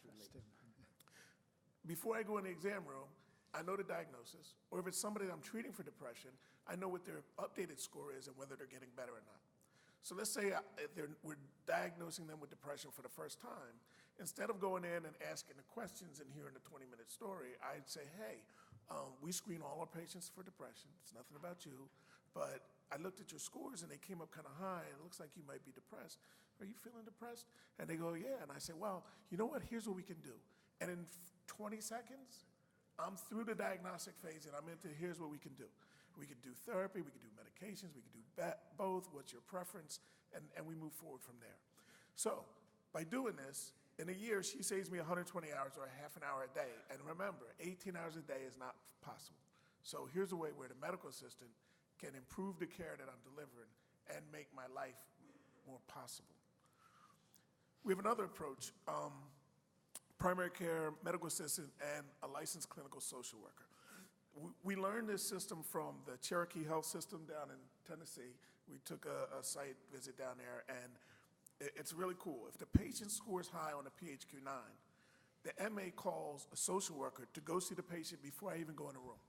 Before I go in the exam room, I know the diagnosis, or if it's somebody that I'm treating for depression, I know what their updated score is and whether they're getting better or not. So let's say we're diagnosing them with depression for the first time. Instead of going in and asking the questions and hearing the 20-minute story, I'd say, hey, we screen all our patients for depression. It's nothing about you, but I looked at your scores and they came up kind of high, and it looks like you might be depressed. Are you feeling depressed? And they go, yeah. And I say, well, you know what? Here's what we can do. And in 20 seconds, I'm through the diagnostic phase and I'm into here's what we can do. We could do therapy, we could do medications, we could do both, what's your preference, and we move forward from there. So by doing this, in a year, she saves me 120 hours or a half an hour a day. And remember, 18 hours a day is not possible. So here's a way where the medical assistant can improve the care that I'm delivering and make my life more possible. We have another approach, primary care, medical assistant, and a licensed clinical social worker. We learned this system from the Cherokee Health System down in Tennessee. We took a site visit down there, and it's really cool. If the patient scores high on a PHQ-9, the MA calls a social worker to go see the patient before I even go in the room,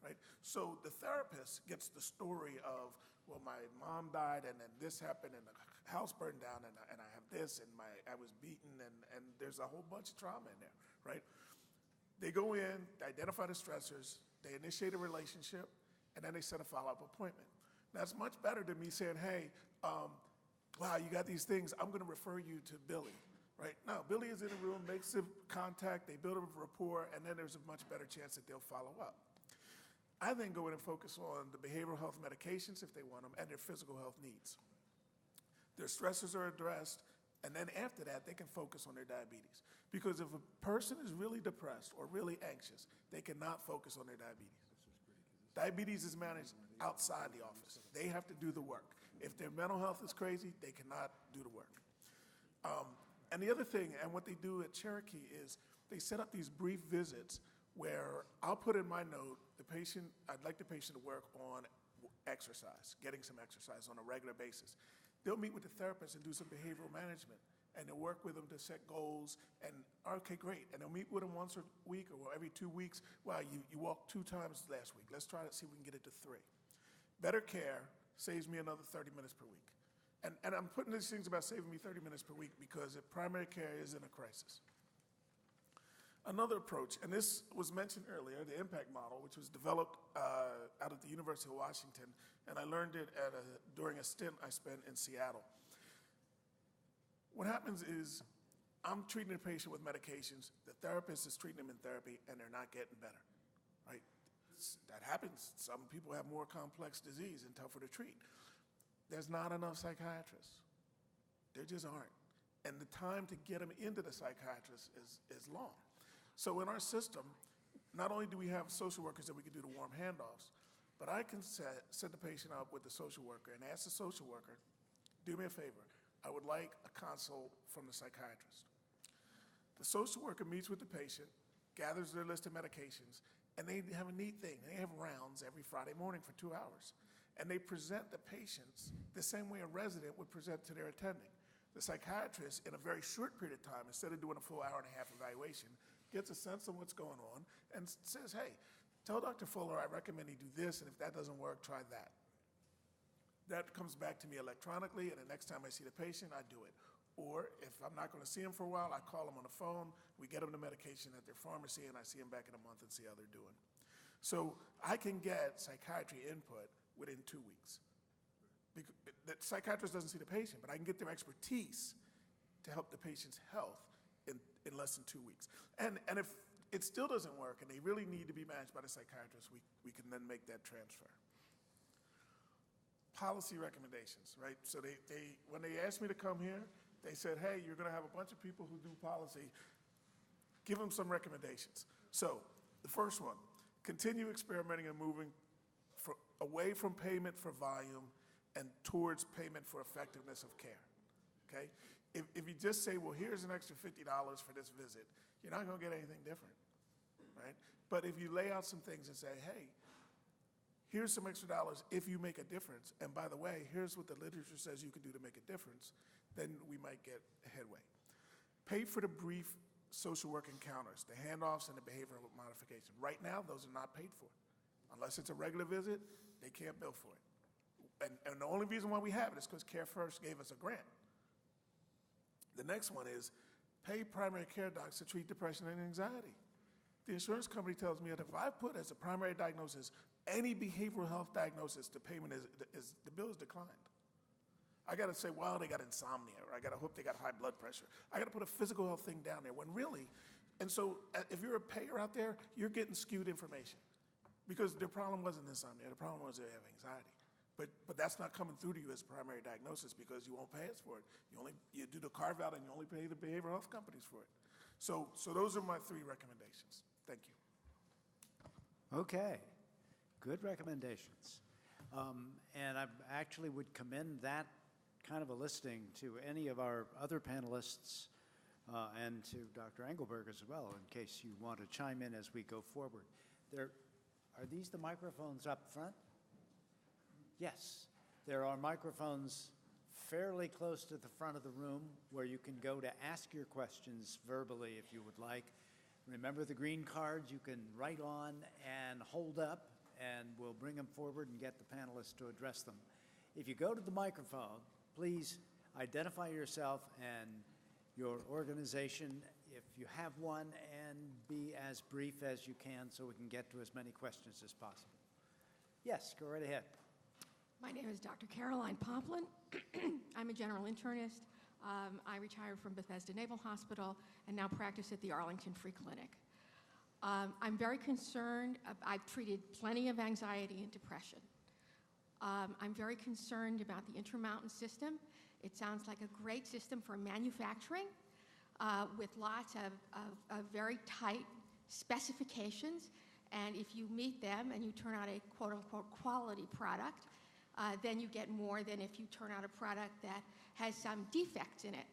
right? So the therapist gets the story of, well, my mom died, and then this happened, and the house burned down, and I have this, and I was beaten, and there's a whole bunch of trauma in there, right? They go in, they identify the stressors, they initiate a relationship, and then they set a follow-up appointment. That's much better than me saying, hey, wow, you got these things, I'm going to refer you to Billy, right? No, Billy is in the room, makes the contact, they build a rapport, and then there's a much better chance that they'll follow up. I then go in and focus on the behavioral health medications if they want them, and their physical health needs. Their stressors are addressed, and then after that, they can focus on their diabetes. Because if a person is really depressed or really anxious, they cannot focus on their diabetes. Diabetes is managed outside the office. They have to do the work. If their mental health is crazy, they cannot do the work. And the other thing, and what they do at Cherokee, is they set up these brief visits where I'll put in my note, I'd like the patient to work on exercise, getting some exercise on a regular basis. They'll meet with the therapist and do some behavioral management, and they'll work with them to set goals, and okay, great. And they'll meet with them once a week or every 2 weeks. Wow, you walked 2 times last week. Let's try to see if we can get it to 3. Better care saves me another 30 minutes per week. And I'm putting these things about saving me 30 minutes per week because if primary care is in a crisis. Another approach, and this was mentioned earlier, the impact model, which was developed out of the University of Washington, and I learned it during a stint I spent in Seattle. What happens is I'm treating a patient with medications, the therapist is treating them in therapy, and they're not getting better, right? That happens. Some people have more complex disease and tougher to treat. There's not enough psychiatrists. There just aren't. And the time to get them into the psychiatrist is long. So in our system, not only do we have social workers that we can do the warm handoffs, but I can set the patient up with the social worker and ask the social worker, do me a favor, I would like a consult from the psychiatrist. The social worker meets with the patient, gathers their list of medications, and they have a neat thing. They have rounds every Friday morning for 2 hours. And they present the patients the same way a resident would present to their attending. The psychiatrist, in a very short period of time, instead of doing a full hour-and-a-half evaluation, gets a sense of what's going on and says, hey, tell Dr. Fuller I recommend he do this, and if that doesn't work, try that. That comes back to me electronically, and the next time I see the patient, I do it. Or if I'm not going to see him for a while, I call him on the phone, we get them the medication at their pharmacy, and I see him back in a month and see how they're doing. So I can get psychiatry input within 2 weeks. The psychiatrist doesn't see the patient, but I can get their expertise to help the patient's health in less than 2 weeks. And if it still doesn't work and they really need to be managed by the psychiatrist, we can then make that transfer. Policy recommendations, right? So when they asked me to come here, they said, hey, you're going to have a bunch of people who do policy. Give them some recommendations. So the first one, continue experimenting and moving away from payment for volume and towards payment for effectiveness of care, okay? If you just say, well, here's an extra $50 for this visit, you're not going to get anything different, right? But if you lay out some things and say, hey, here's some extra dollars if you make a difference, and by the way, here's what the literature says you can do to make a difference, then we might get a headway. Pay for the brief social work encounters, the handoffs and the behavioral modification. Right now, those are not paid for. Unless it's a regular visit, they can't bill for it. And the only reason why we have it is because Care First gave us a grant. The next one is pay primary care docs to treat depression and anxiety. The insurance company tells me that if I put as a primary diagnosis any behavioral health diagnosis, the payment is the bill is declined. I got to say, well, they got insomnia, or I got to hope they got high blood pressure. I got to put a physical health thing down there when really, and so if you're a payer out there, you're getting skewed information because their problem wasn't insomnia, the problem was they have anxiety. But that's not coming through to you as primary diagnosis because you won't pay us for it. You do the carve out and you only pay the behavioral health companies for it. So those are my 3 recommendations. Thank you.
Okay, good recommendations. And I actually would commend that kind of a listing to any of our other panelists and to Dr. Engelberg as well, in case you want to chime in as we go forward. Are these the microphones up front? Yes, there are microphones fairly close to the front of the room where you can go to ask your questions verbally if you would like. Remember the green cards you can write on and hold up, and we'll bring them forward and get the panelists to address them. If you go to the microphone, please identify yourself and your organization, if you have one, and be as brief as you can so we can get to as many questions as possible. Yes, go right ahead.
My name is Dr. Caroline Poplin. I'm a general internist. I retired from Bethesda Naval Hospital and now practice at the Arlington Free Clinic. I'm very concerned. I've treated plenty of anxiety and depression. I'm very concerned about the Intermountain system. It sounds like a great system for manufacturing with lots of very tight specifications. And if you meet them and you turn out a quote-unquote quality product, then you get more than if you turn out a product that has some defects in it.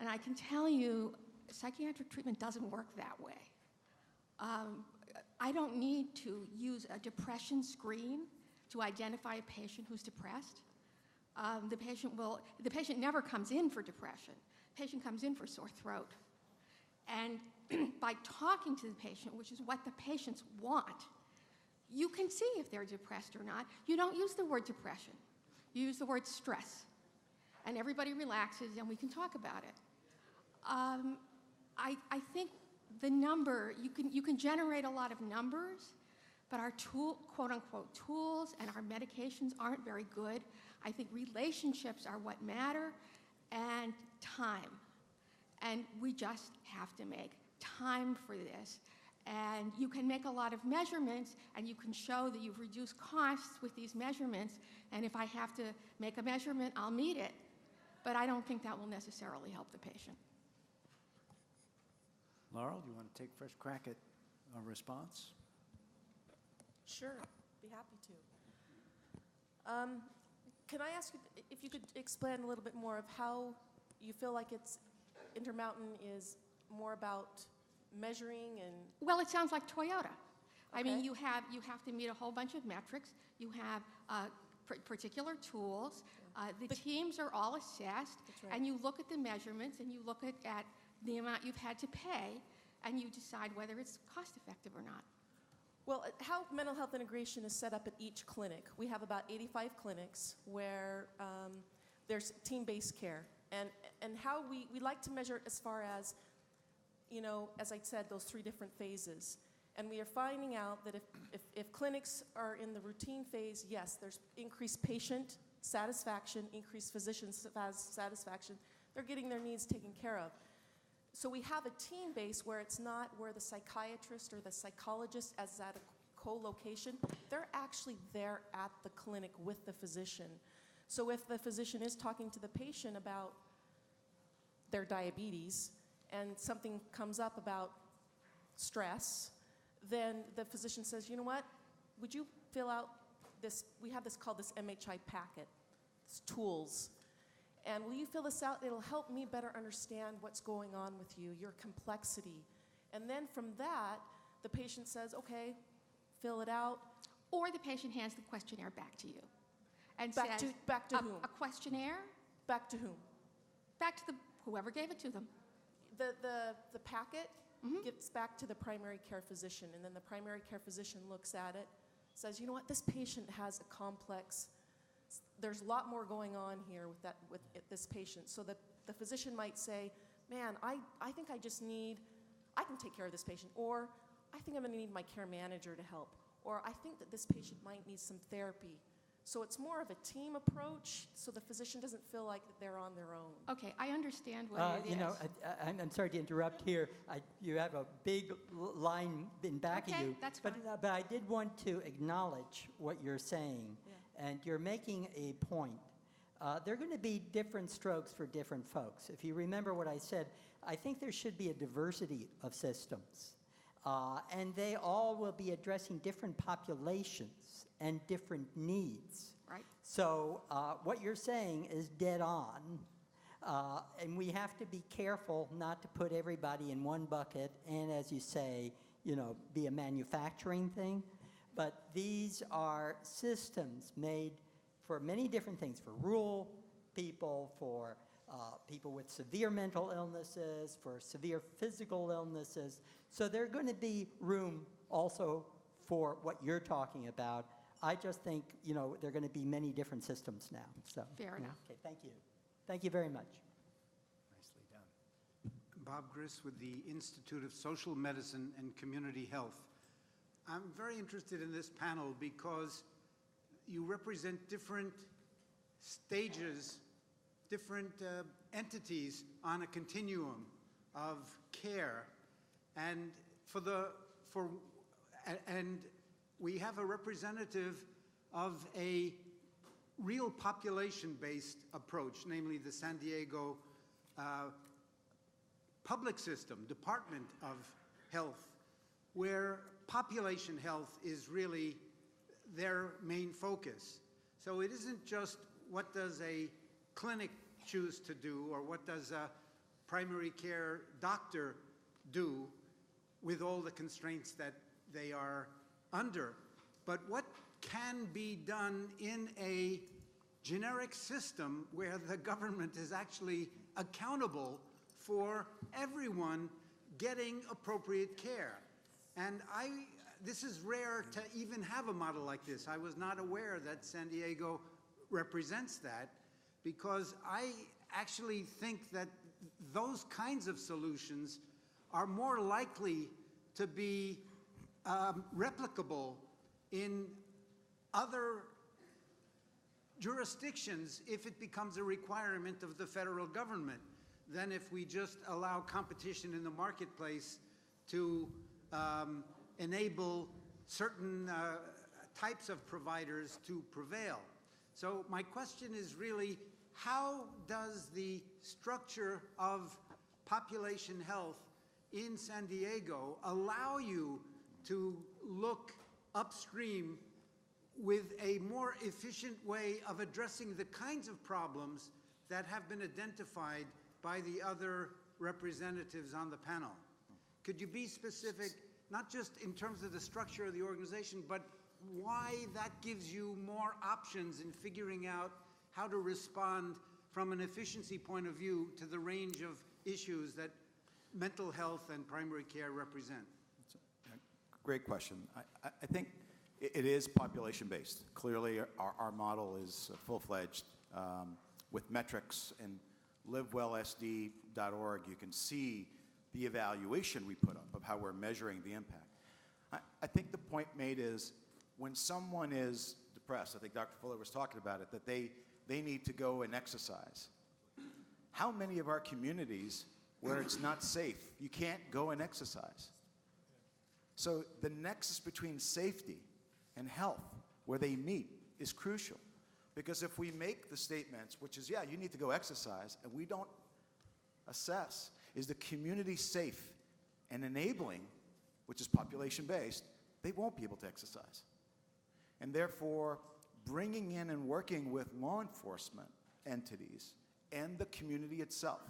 And I can tell you, psychiatric treatment doesn't work that way. I don't need to use a depression screen to identify a patient who's depressed. The patient never comes in for depression. The patient comes in for sore throat. And by talking to the patient, which is what the patients want, you can see if they're depressed or not. You don't use the word depression. You use the word stress. And everybody relaxes and we can talk about it. I think the number, you can generate a lot of numbers, but our quote-unquote tools and our medications aren't very good. I think relationships are what matter, and time. And we just have to make time for this. And you can make a lot of measurements, and you can show that you've reduced costs with these measurements, and if I have to make a measurement, I'll meet it. But I don't think that will necessarily help the patient.
Laurel, do you want to take first crack at a response?
Sure, be happy to. Can I ask you if you could explain a little bit more of how you feel like Intermountain is more about measuring and,
Well, it sounds like Toyota. I mean,
Okay.
you have to meet a whole bunch of metrics. You have particular tools. The teams are all assessed,
That's right.
and you look at the measurements, and you look at the amount you've had to pay, and you decide whether it's cost effective or not.
well, how mental health integration is set up at each clinic. We have about 85 clinics where there's team-based care. And how we like to measure it as far as, you know, as I said, those 3 different phases. And we are finding out that if clinics are in the routine phase, yes, there's increased patient satisfaction, increased physician satisfaction. They're getting their needs taken care of. So we have a team base where it's not where the psychiatrist or the psychologist is at a co-location. They're actually there at the clinic with the physician. So if the physician is talking to the patient about their diabetes and something comes up about stress, then the physician says, you know what, would you fill out this, we have this called this MHI packet, it's tools. And will you fill this out? It'll help me better understand what's going on with you, your complexity. And then from that, the patient says, okay, fill it out.
Or the patient hands the questionnaire back to you and
Back
says,
to whom?
A questionnaire?
Back to whom?
Back to whoever gave it to them.
The packet gets back to the primary care physician, and then the primary care physician looks at it, says, you know what, this patient has a complex, there's a lot more going on here with this patient. So the physician might say, man, I think I can take care of this patient, or I think I'm gonna need my care manager to help, or I think that this patient might need some therapy. So it's more of a team approach, so the physician doesn't feel like that they're on their own.
Okay, I understand what it is.
You know, I'm sorry to interrupt here. You have a big line in back of
Okay,
you.
that's
but,
fine.
but I did want to acknowledge what you're saying, and you're making a point. There are going to be different strokes for different folks. If you remember what I said, I think there should be a diversity of systems, and they all will be addressing different populations and different needs.
Right.
So what you're saying is dead on, and we have to be careful not to put everybody in one bucket and, as you say, you know, be a manufacturing thing. But these are systems made for many different things, for rural people, for people with severe mental illnesses, for severe physical illnesses. So there's going to be room also for what you're talking about. I just think, you know, there are going to be many different systems now. So
Fair enough.
Okay, thank you. Thank you very much.
Nicely done.
Bob Griss with the Institute of Social Medicine and Community Health. I'm very interested in this panel because you represent different stages, different entities on a continuum of care, and we have a representative of a real population-based approach, namely the San Diego public system, Department of Health, where population health is really their main focus. So it isn't just what does a clinic choose to do or what does a primary care doctor do with all the constraints that they are under, but what can be done in a generic system where the government is actually accountable for everyone getting appropriate care. And this is rare to even have a model like this. I was not aware that San Diego represents that, because I actually think that those kinds of solutions are more likely to be replicable in other jurisdictions if it becomes a requirement of the federal government than if we just allow competition in the marketplace to enable certain types of providers to prevail. So my question is really, how does the structure of population health in San Diego allow you to look upstream with a more efficient way of addressing the kinds of problems that have been identified by the other representatives on the panel. Could you be specific, not just in terms of the structure of the organization, but why that gives you more options in figuring out how to respond from an efficiency point of view to the range of issues that mental health and primary care represent?
Great question. I think it is population-based. Clearly, our model is full-fledged with metrics, and livewellsd.org, you can see the evaluation we put up of how we're measuring the impact. I think the point made is when someone is depressed, I think Dr. Fuller was talking about it, that they need to go and exercise. How many of our communities where it's not safe, you can't go and exercise? So the nexus between safety and health, where they meet, is crucial. Because if we make the statements, which is, yeah, you need to go exercise, and we don't assess, is the community safe and enabling, which is population-based, they won't be able to exercise. And therefore, bringing in and working with law enforcement entities and the community itself,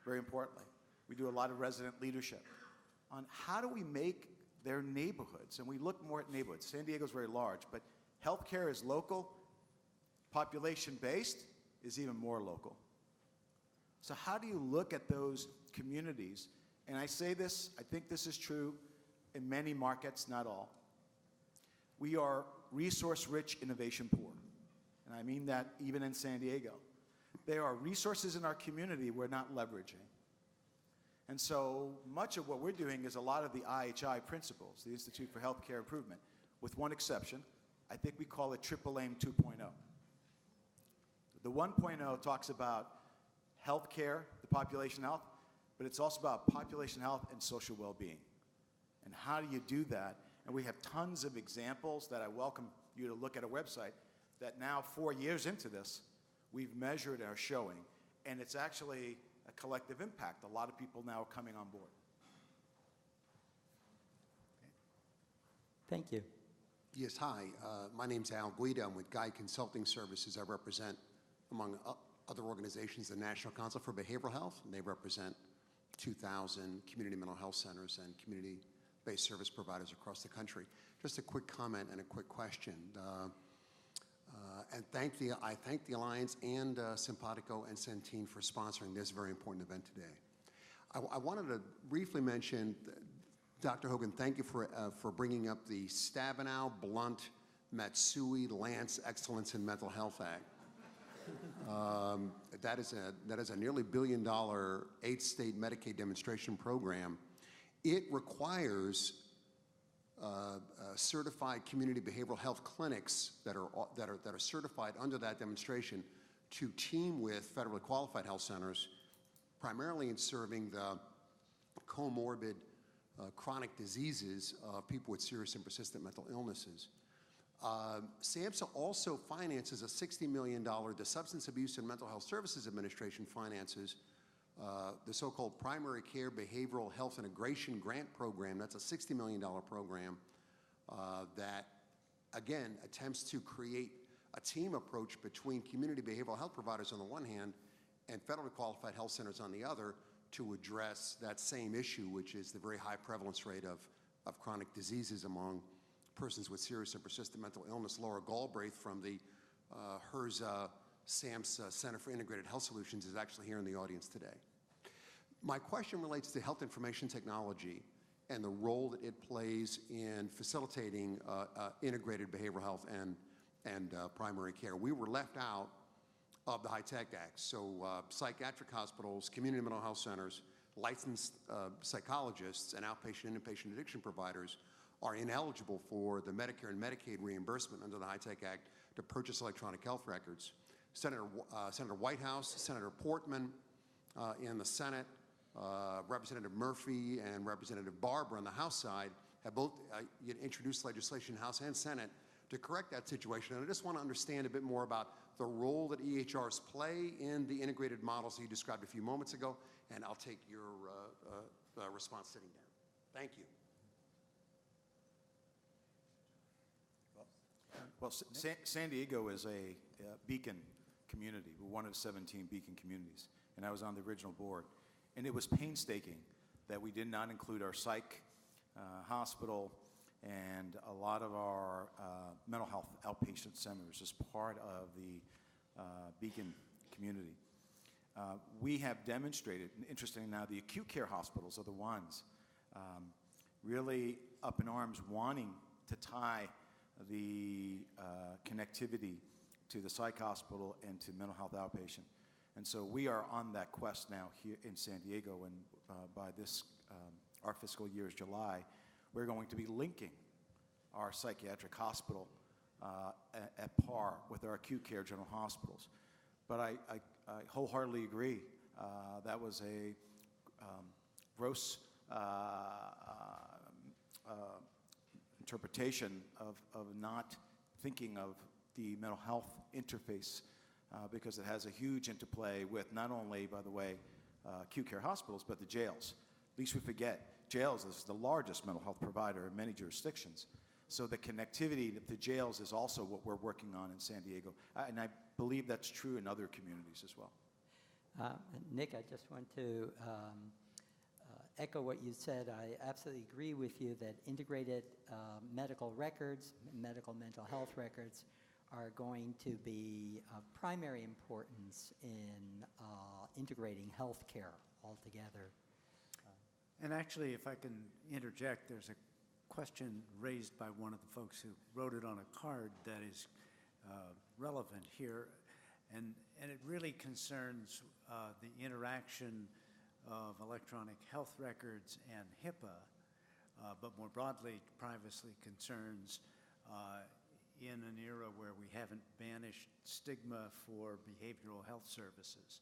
very importantly. We do a lot of resident leadership on how do we make their neighborhoods, and we look more at neighborhoods. San Diego's very large, but healthcare is local, population-based is even more local. So how do you look at those communities? And I say this, I think this is true in many markets, not all. We are resource-rich, innovation-poor. And I mean that even in San Diego. There are resources in our community we're not leveraging. And so much of what we're doing is a lot of the IHI principles, the Institute for Healthcare Improvement, with one exception. I think we call it Triple Aim 2.0. The 1.0 talks about healthcare, the population health, but it's also about population health and social well-being. And how do you do that? And we have tons of examples that I welcome you to look at our website that now, 4 years into this, we've measured and are showing. And it's actually a collective impact. A lot of people now are coming on board.
Thank you.
Yes, hi. My name's Al Guida. I'm with Guide Consulting Services. I represent, among other organizations, the National Council for Behavioral Health, and they represent 2,000 community mental health centers and community-based service providers across the country. Just a quick comment and a quick question. I thank the Alliance and Simpatico and Centene for sponsoring this very important event today. I wanted to briefly mention, Dr. Hogan, thank you for bringing up the Stabenow, Blunt, Matsui, Lance Excellence in Mental Health Act. That is a nearly $1 billion 8-state Medicaid demonstration program. It requires certified community behavioral health clinics that are certified under that demonstration to team with federally qualified health centers, primarily in serving the comorbid chronic diseases of people with serious and persistent mental illnesses. SAMHSA also finances a $60 million, the Substance Abuse and Mental Health Services Administration finances the so-called Primary Care Behavioral Health Integration Grant Program. That's a $60 million program that, again, attempts to create a team approach between community behavioral health providers on the one hand and federally qualified health centers on the other to address that same issue, which is the very high prevalence rate of chronic diseases among persons with serious and persistent mental illness. Laura Galbraith from the HRSA SAMHSA Center for Integrated Health Solutions is actually here in the audience today. My question relates to health information technology and the role that it plays in facilitating integrated behavioral health and primary care. We were left out of the HITECH Act, so psychiatric hospitals, community mental health centers, licensed psychologists, and outpatient and inpatient addiction providers are ineligible for the Medicare and Medicaid reimbursement under the HITECH Act to purchase electronic health records. Senator Whitehouse, Senator Portman in the Senate, Representative Murphy and Representative Barber on the House side have both introduced legislation, House and Senate, to correct that situation. And I just want to understand a bit more about the role that EHRs play in the integrated models you described a few moments ago, and I'll take your response sitting down. Thank you.
Well, San Diego is a beacon community. We're one of 17 beacon communities, and I was on the original board. And it was painstaking that we did not include our psych hospital and a lot of our mental health outpatient centers as part of the Beacon community. We have demonstrated, and interestingly now, the acute care hospitals are the ones really up in arms wanting to tie the connectivity to the psych hospital and to mental health outpatient. And so we are on that quest now here in San Diego, and by this, our fiscal year is July, we're going to be linking our psychiatric hospital at par with our acute care general hospitals. But I wholeheartedly agree. That was a gross interpretation of not thinking of the mental health interface because it has a huge interplay with not only, by the way, acute care hospitals, but the jails. At least we forget, jails is the largest mental health provider in many jurisdictions. So the connectivity to jails is also what we're working on in San Diego. And I believe that's true in other communities as well.
Nick, I just want to echo what you said. I absolutely agree with you that integrated medical records, medical mental health records, are going to be of primary importance in integrating healthcare altogether.
And actually, if I can interject, there's a question raised by one of the folks who wrote it on a card that is relevant here, and it really concerns the interaction of electronic health records and HIPAA, but more broadly, privacy concerns in an era where we haven't banished stigma for behavioral health services.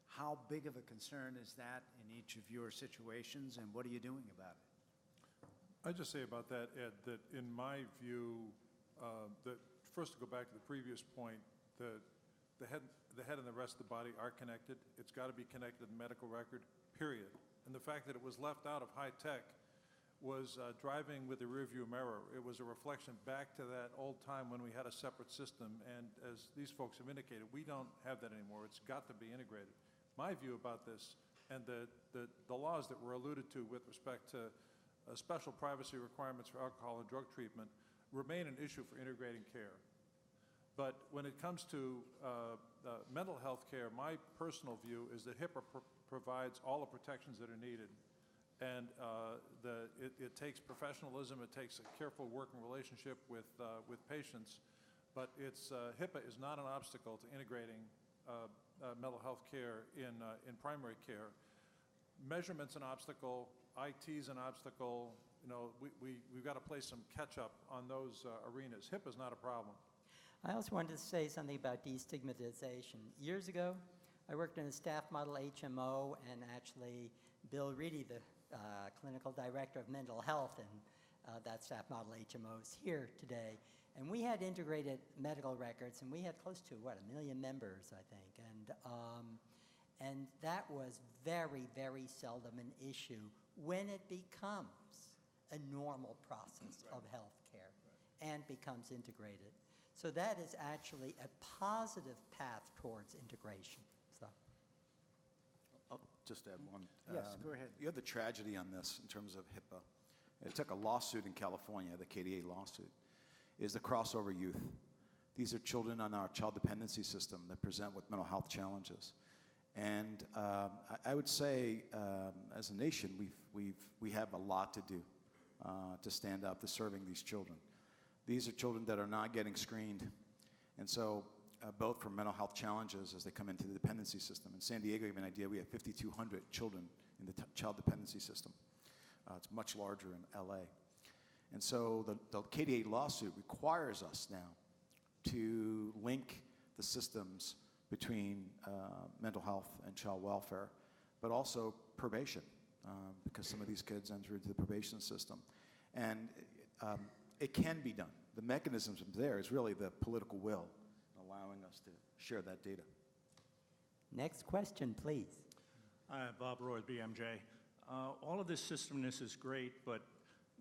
How big of a concern is that in each of your situations, and what are you doing about it?
I'd just say about that, Ed, that in my view, that first to go back to the previous point, the head and the rest of the body are connected. It's got to be connected to the medical record, period. And the fact that it was left out of high tech was driving with a rearview mirror. It was a reflection back to that old time when we had a separate system. And as these folks have indicated, we don't have that anymore. It's got to be integrated. My view about this and the laws that were alluded to with respect to special privacy requirements for alcohol and drug treatment remain an issue for integrating care. But when it comes to mental health care, my personal view is that HIPAA provides all the protections that are needed. And it takes professionalism, it takes a careful working relationship with patients, but HIPAA is not an obstacle to integrating mental health care in primary care. Measurement's an obstacle, IT's an obstacle. You know, we've got to play some catch up on those arenas. HIPAA's not a problem.
I also wanted to say something about destigmatization. Years ago, I worked in a staff model HMO, and actually Bill Reedy, the clinical director of mental health, and that staff model HMO is here today. And we had integrated medical records, and we had close to, 1 million members, I think. And that was very, very seldom an issue when it becomes a normal process of healthcare and becomes integrated. So that is actually a positive path towards integration. So.
I'll just add one.
Yes, go ahead.
You have the tragedy on this in terms of HIPAA. It took a lawsuit in California, the KDA lawsuit, is the crossover youth. These are children on our child dependency system that present with mental health challenges. And I would say, as a nation, we have a lot to do to stand up to serving these children. These are children that are not getting screened. And so both for mental health challenges as they come into the dependency system. In San Diego, you have an idea, we have 5,200 children in the child dependency system. It's much larger in LA. And so the KDA lawsuit requires us now to link the systems between mental health and child welfare, but also probation, because some of these kids enter into the probation system. And it can be done. The mechanisms there is really the political will allowing us to share that data.
Next question, please.
Hi, Bob Roy, BMJ. All of this systemness is great, but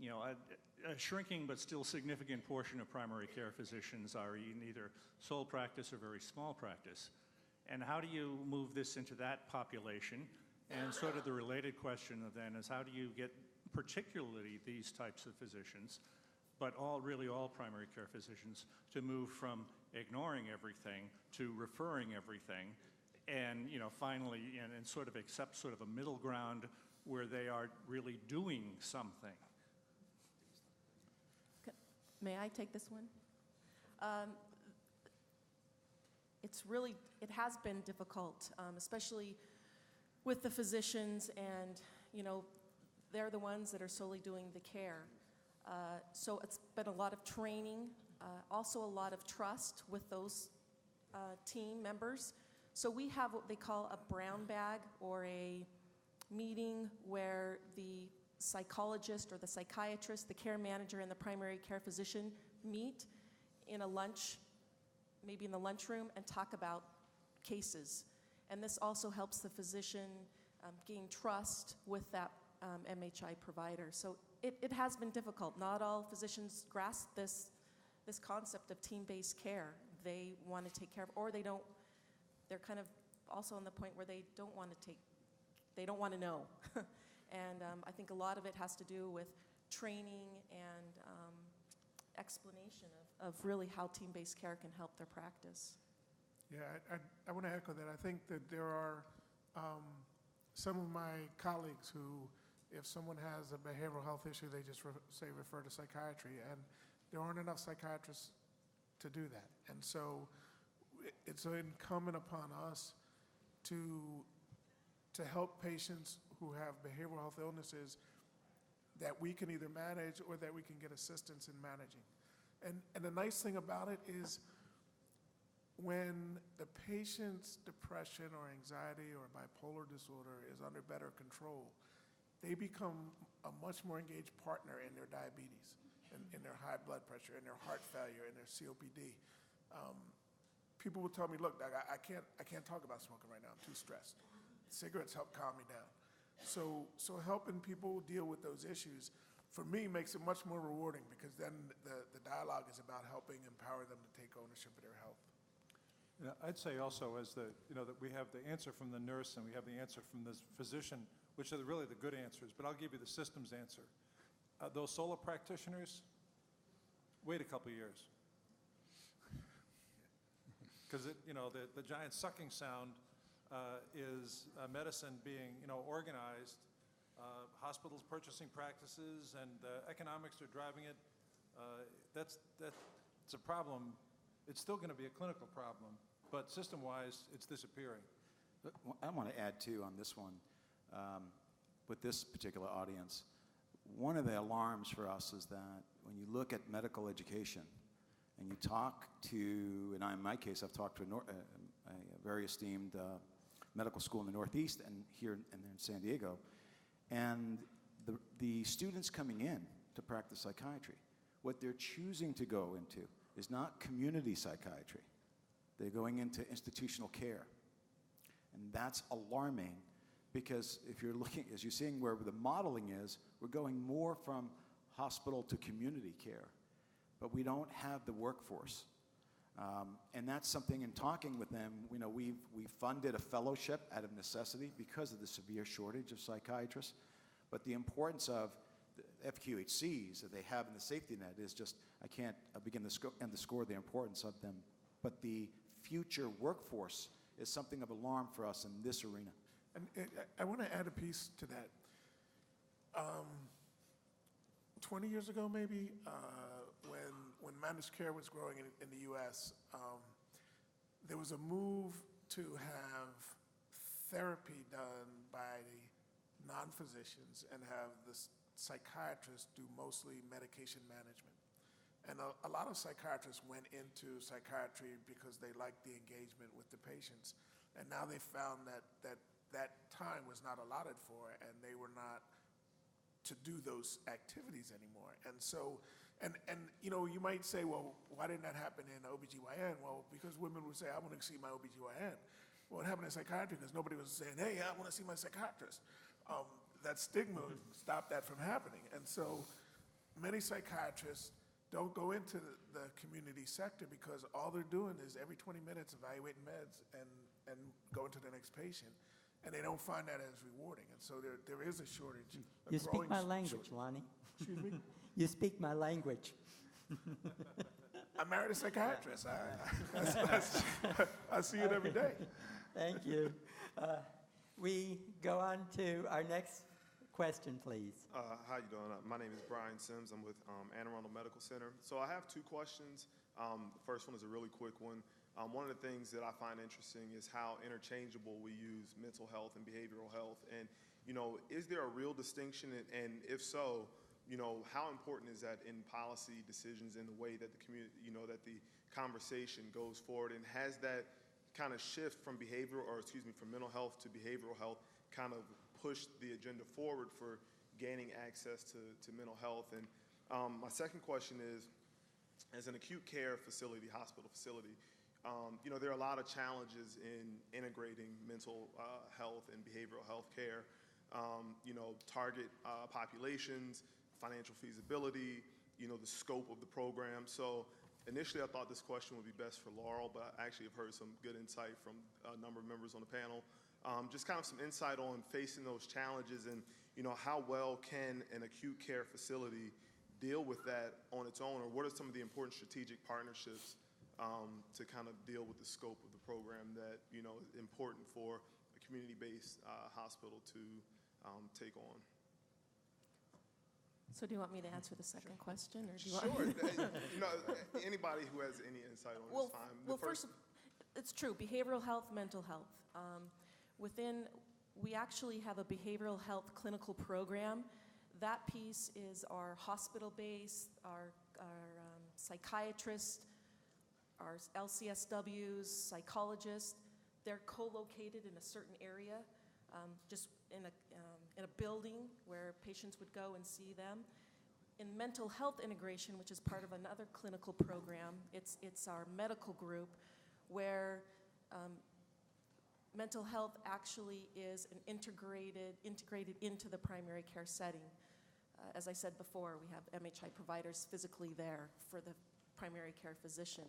you know, a shrinking but still significant portion of primary care physicians are in either sole practice or very small practice. And how do you move this into that population? And sort of the related question then is how do you get particularly these types of physicians, but really all primary care physicians, to move from ignoring everything to referring everything, and finally, and sort of accept sort of a middle ground where they are really doing something.
May I take this one? It has been difficult, especially with the physicians, and they're the ones that are solely doing the care. So it's been a lot of training, also a lot of trust with those team members. So we have what they call a brown bag, or a meeting where the psychologist or the psychiatrist, the care manager, and the primary care physician meet in a lunch, maybe in the lunchroom, and talk about cases. And this also helps the physician gain trust with that MHI provider. So it has been difficult. Not all physicians grasp this concept of team-based care. They want to take care of, or they don't. They're kind of also on the point where they don't want to know. And I think a lot of it has to do with training and explanation of really how team-based care can help their practice.
Yeah, I want to echo that. I think that there are some of my colleagues who, if someone has a behavioral health issue, they just refer to psychiatry, and there aren't enough psychiatrists to do that. And so it's incumbent upon us to help patients who have behavioral health illnesses that we can either manage or that we can get assistance in managing. And the nice thing about it is when the patient's depression or anxiety or bipolar disorder is under better control, they become a much more engaged partner in their diabetes, in their high blood pressure, in their heart failure, in their COPD. People will tell me, look, Doug, I can't talk about smoking right now. I'm too stressed. Cigarettes help calm me down. So helping people deal with those issues, for me, makes it much more rewarding, because then the dialogue is about helping empower them to take ownership of their health.
I'd say also that we have the answer from the nurse and we have the answer from the physician, which are really the good answers, but I'll give you the systems answer. Those solo practitioners, wait a couple years. Because the giant sucking sound is medicine being organized, hospitals purchasing practices, and economics are driving it. That's a problem. It's still going to be a clinical problem, but system-wise, it's disappearing.
But I want to add too on this one, with this particular audience. One of the alarms for us is that when you look at medical education and you talk to, and in my case, I've talked to a very esteemed medical school in the Northeast and here in San Diego, and the students coming in to practice psychiatry, what they're choosing to go into is not community psychiatry. They're going into institutional care. And that's alarming, because if you're looking, as you're seeing where the modeling is, we're going more from hospital to community care, but we don't have the workforce. And that's something, in talking with them, we funded a fellowship out of necessity because of the severe shortage of psychiatrists. But the importance of the FQHCs that they have in the safety net is just, I can't begin to underscore the importance of them. But the future workforce is something of alarm for us in this arena.
And I want to add a piece to that. 20 years ago, maybe, when managed care was growing in the U.S., there was a move to have therapy done by non-physicians and have the psychiatrists do mostly medication management. And a lot of psychiatrists went into psychiatry because they liked the engagement with the patients. And now they found that time was not allotted for, and they were not to do those activities anymore. And so, and you might say, well, why didn't that happen in OBGYN? Well, because women would say, I want to see my OBGYN. Well, it happened in psychiatry because nobody was saying, hey, I want to see my psychiatrist. That stigma stopped that from happening. And so many psychiatrists don't go into the community sector because all they're doing is every 20 minutes evaluating meds and going to the next patient. and they don't find that as rewarding. And so there is a shortage. A
You speak
growing
my language,
shortage.
Lonnie.
Excuse me?
You speak my language.
I married a psychiatrist. I see it every day.
Thank you. We go on to our next question, please.
How you doing? My name is Brian Sims. I'm with Anne Arundel Medical Center. So I have two questions. The first one is a really quick one. One of the things that I find interesting is how interchangeable we use mental health and behavioral health. And, is there a real distinction? And if so, how important is that in policy decisions in the way that the community, that the conversation goes forward? And has that kind of shift from from mental health to behavioral health kind of pushed the agenda forward for gaining access to mental health? And my second question is, as an acute care facility, hospital facility, there are a lot of challenges in integrating mental health and behavioral health care. Target populations, financial feasibility, the scope of the program. So initially I thought this question would be best for Laurel, but I actually have heard some good insight from a number of members on the panel. Just kind of some insight on facing those challenges and, how well can an acute care facility deal with that on its own, or what are some of the important strategic partnerships to kind of deal with the scope of the program that, is important for a community-based hospital to take on?
So do you want me to answer the second question, or do you want
Sure. Anybody who has any insight on it is fine.
Well, first, it's true, behavioral health, mental health. We actually have a behavioral health clinical program. That piece is our hospital-based, our psychiatrists, our LCSWs, psychologists. They're co-located in a certain area, just in a building where patients would go and see them. In mental health integration, which is part of another clinical program, it's our medical group where mental health actually is integrated into the primary care setting. As I said before, we have MHI providers physically there for the primary care physician.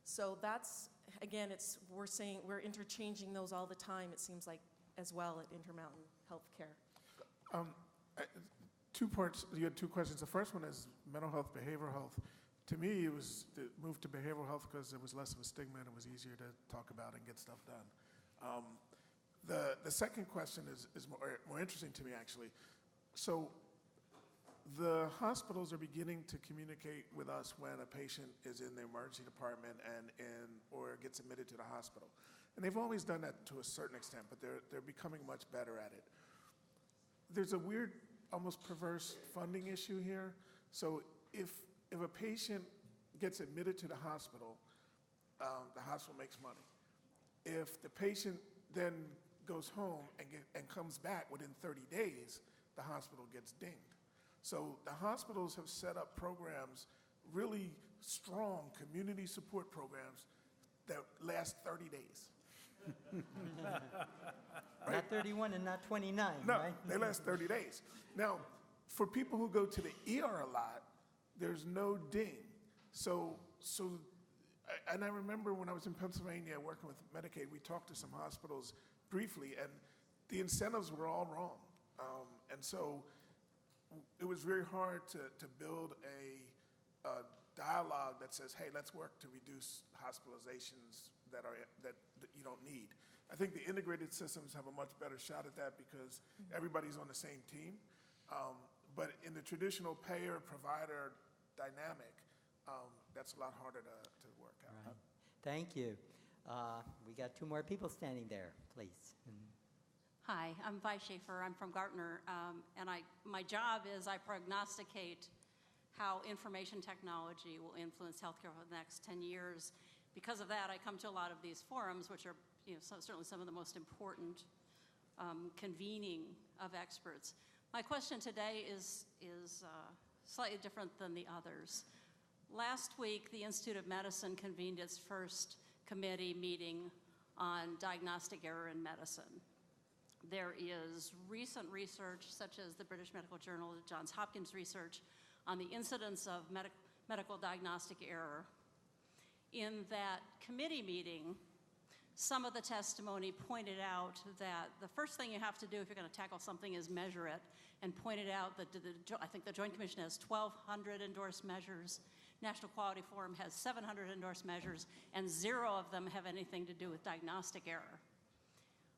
So that's, again, we're interchanging those all the time, it seems like, as well at Intermountain Healthcare.
2 parts, you had 2 questions. The first one is mental health, behavioral health. To me, it was moved to behavioral health because there was less of a stigma and it was easier to talk about and get stuff done. The second question is more interesting to me, actually. So the hospitals are beginning to communicate with us when a patient is in the emergency department or gets admitted to the hospital. And they've always done that to a certain extent, but they're becoming much better at it. There's a weird, almost perverse funding issue here. So if a patient gets admitted to the hospital makes money. If the patient then goes home and comes back within 30 days, the hospital gets dinged. So the hospitals have set up programs, really strong community support programs that last 30 days.
Right? Not 31 and not 29,
No,
right?
they last 30 days. Now, for people who go to the ER a lot, there's no ding. And I remember when I was in Pennsylvania working with Medicaid, we talked to some hospitals briefly, and the incentives were all wrong. And so it was very hard to build a dialogue that says, hey, let's work to reduce hospitalizations that you don't need. I think the integrated systems have a much better shot at that because everybody's on the same team. But in the traditional payer-provider dynamic, that's a lot harder to work out.
Right. Thank you. We got 2 more people standing there, please.
Hi, I'm Vi Schaefer. I'm from Gartner, and my job is I prognosticate how information technology will influence healthcare over the next 10 years. Because of that, I come to a lot of these forums, which are certainly some of the most important convening of experts. My question today is slightly different than the others. Last week, the Institute of Medicine convened its first committee meeting on diagnostic error in medicine. There is recent research, such as the British Medical Journal, Johns Hopkins research, on the incidence of medical diagnostic error. In that committee meeting, some of the testimony pointed out that the first thing you have to do if you're going to tackle something is measure it, and pointed out that I think the Joint Commission has 1,200 endorsed measures, National Quality Forum has 700 endorsed measures, and 0 of them have anything to do with diagnostic error.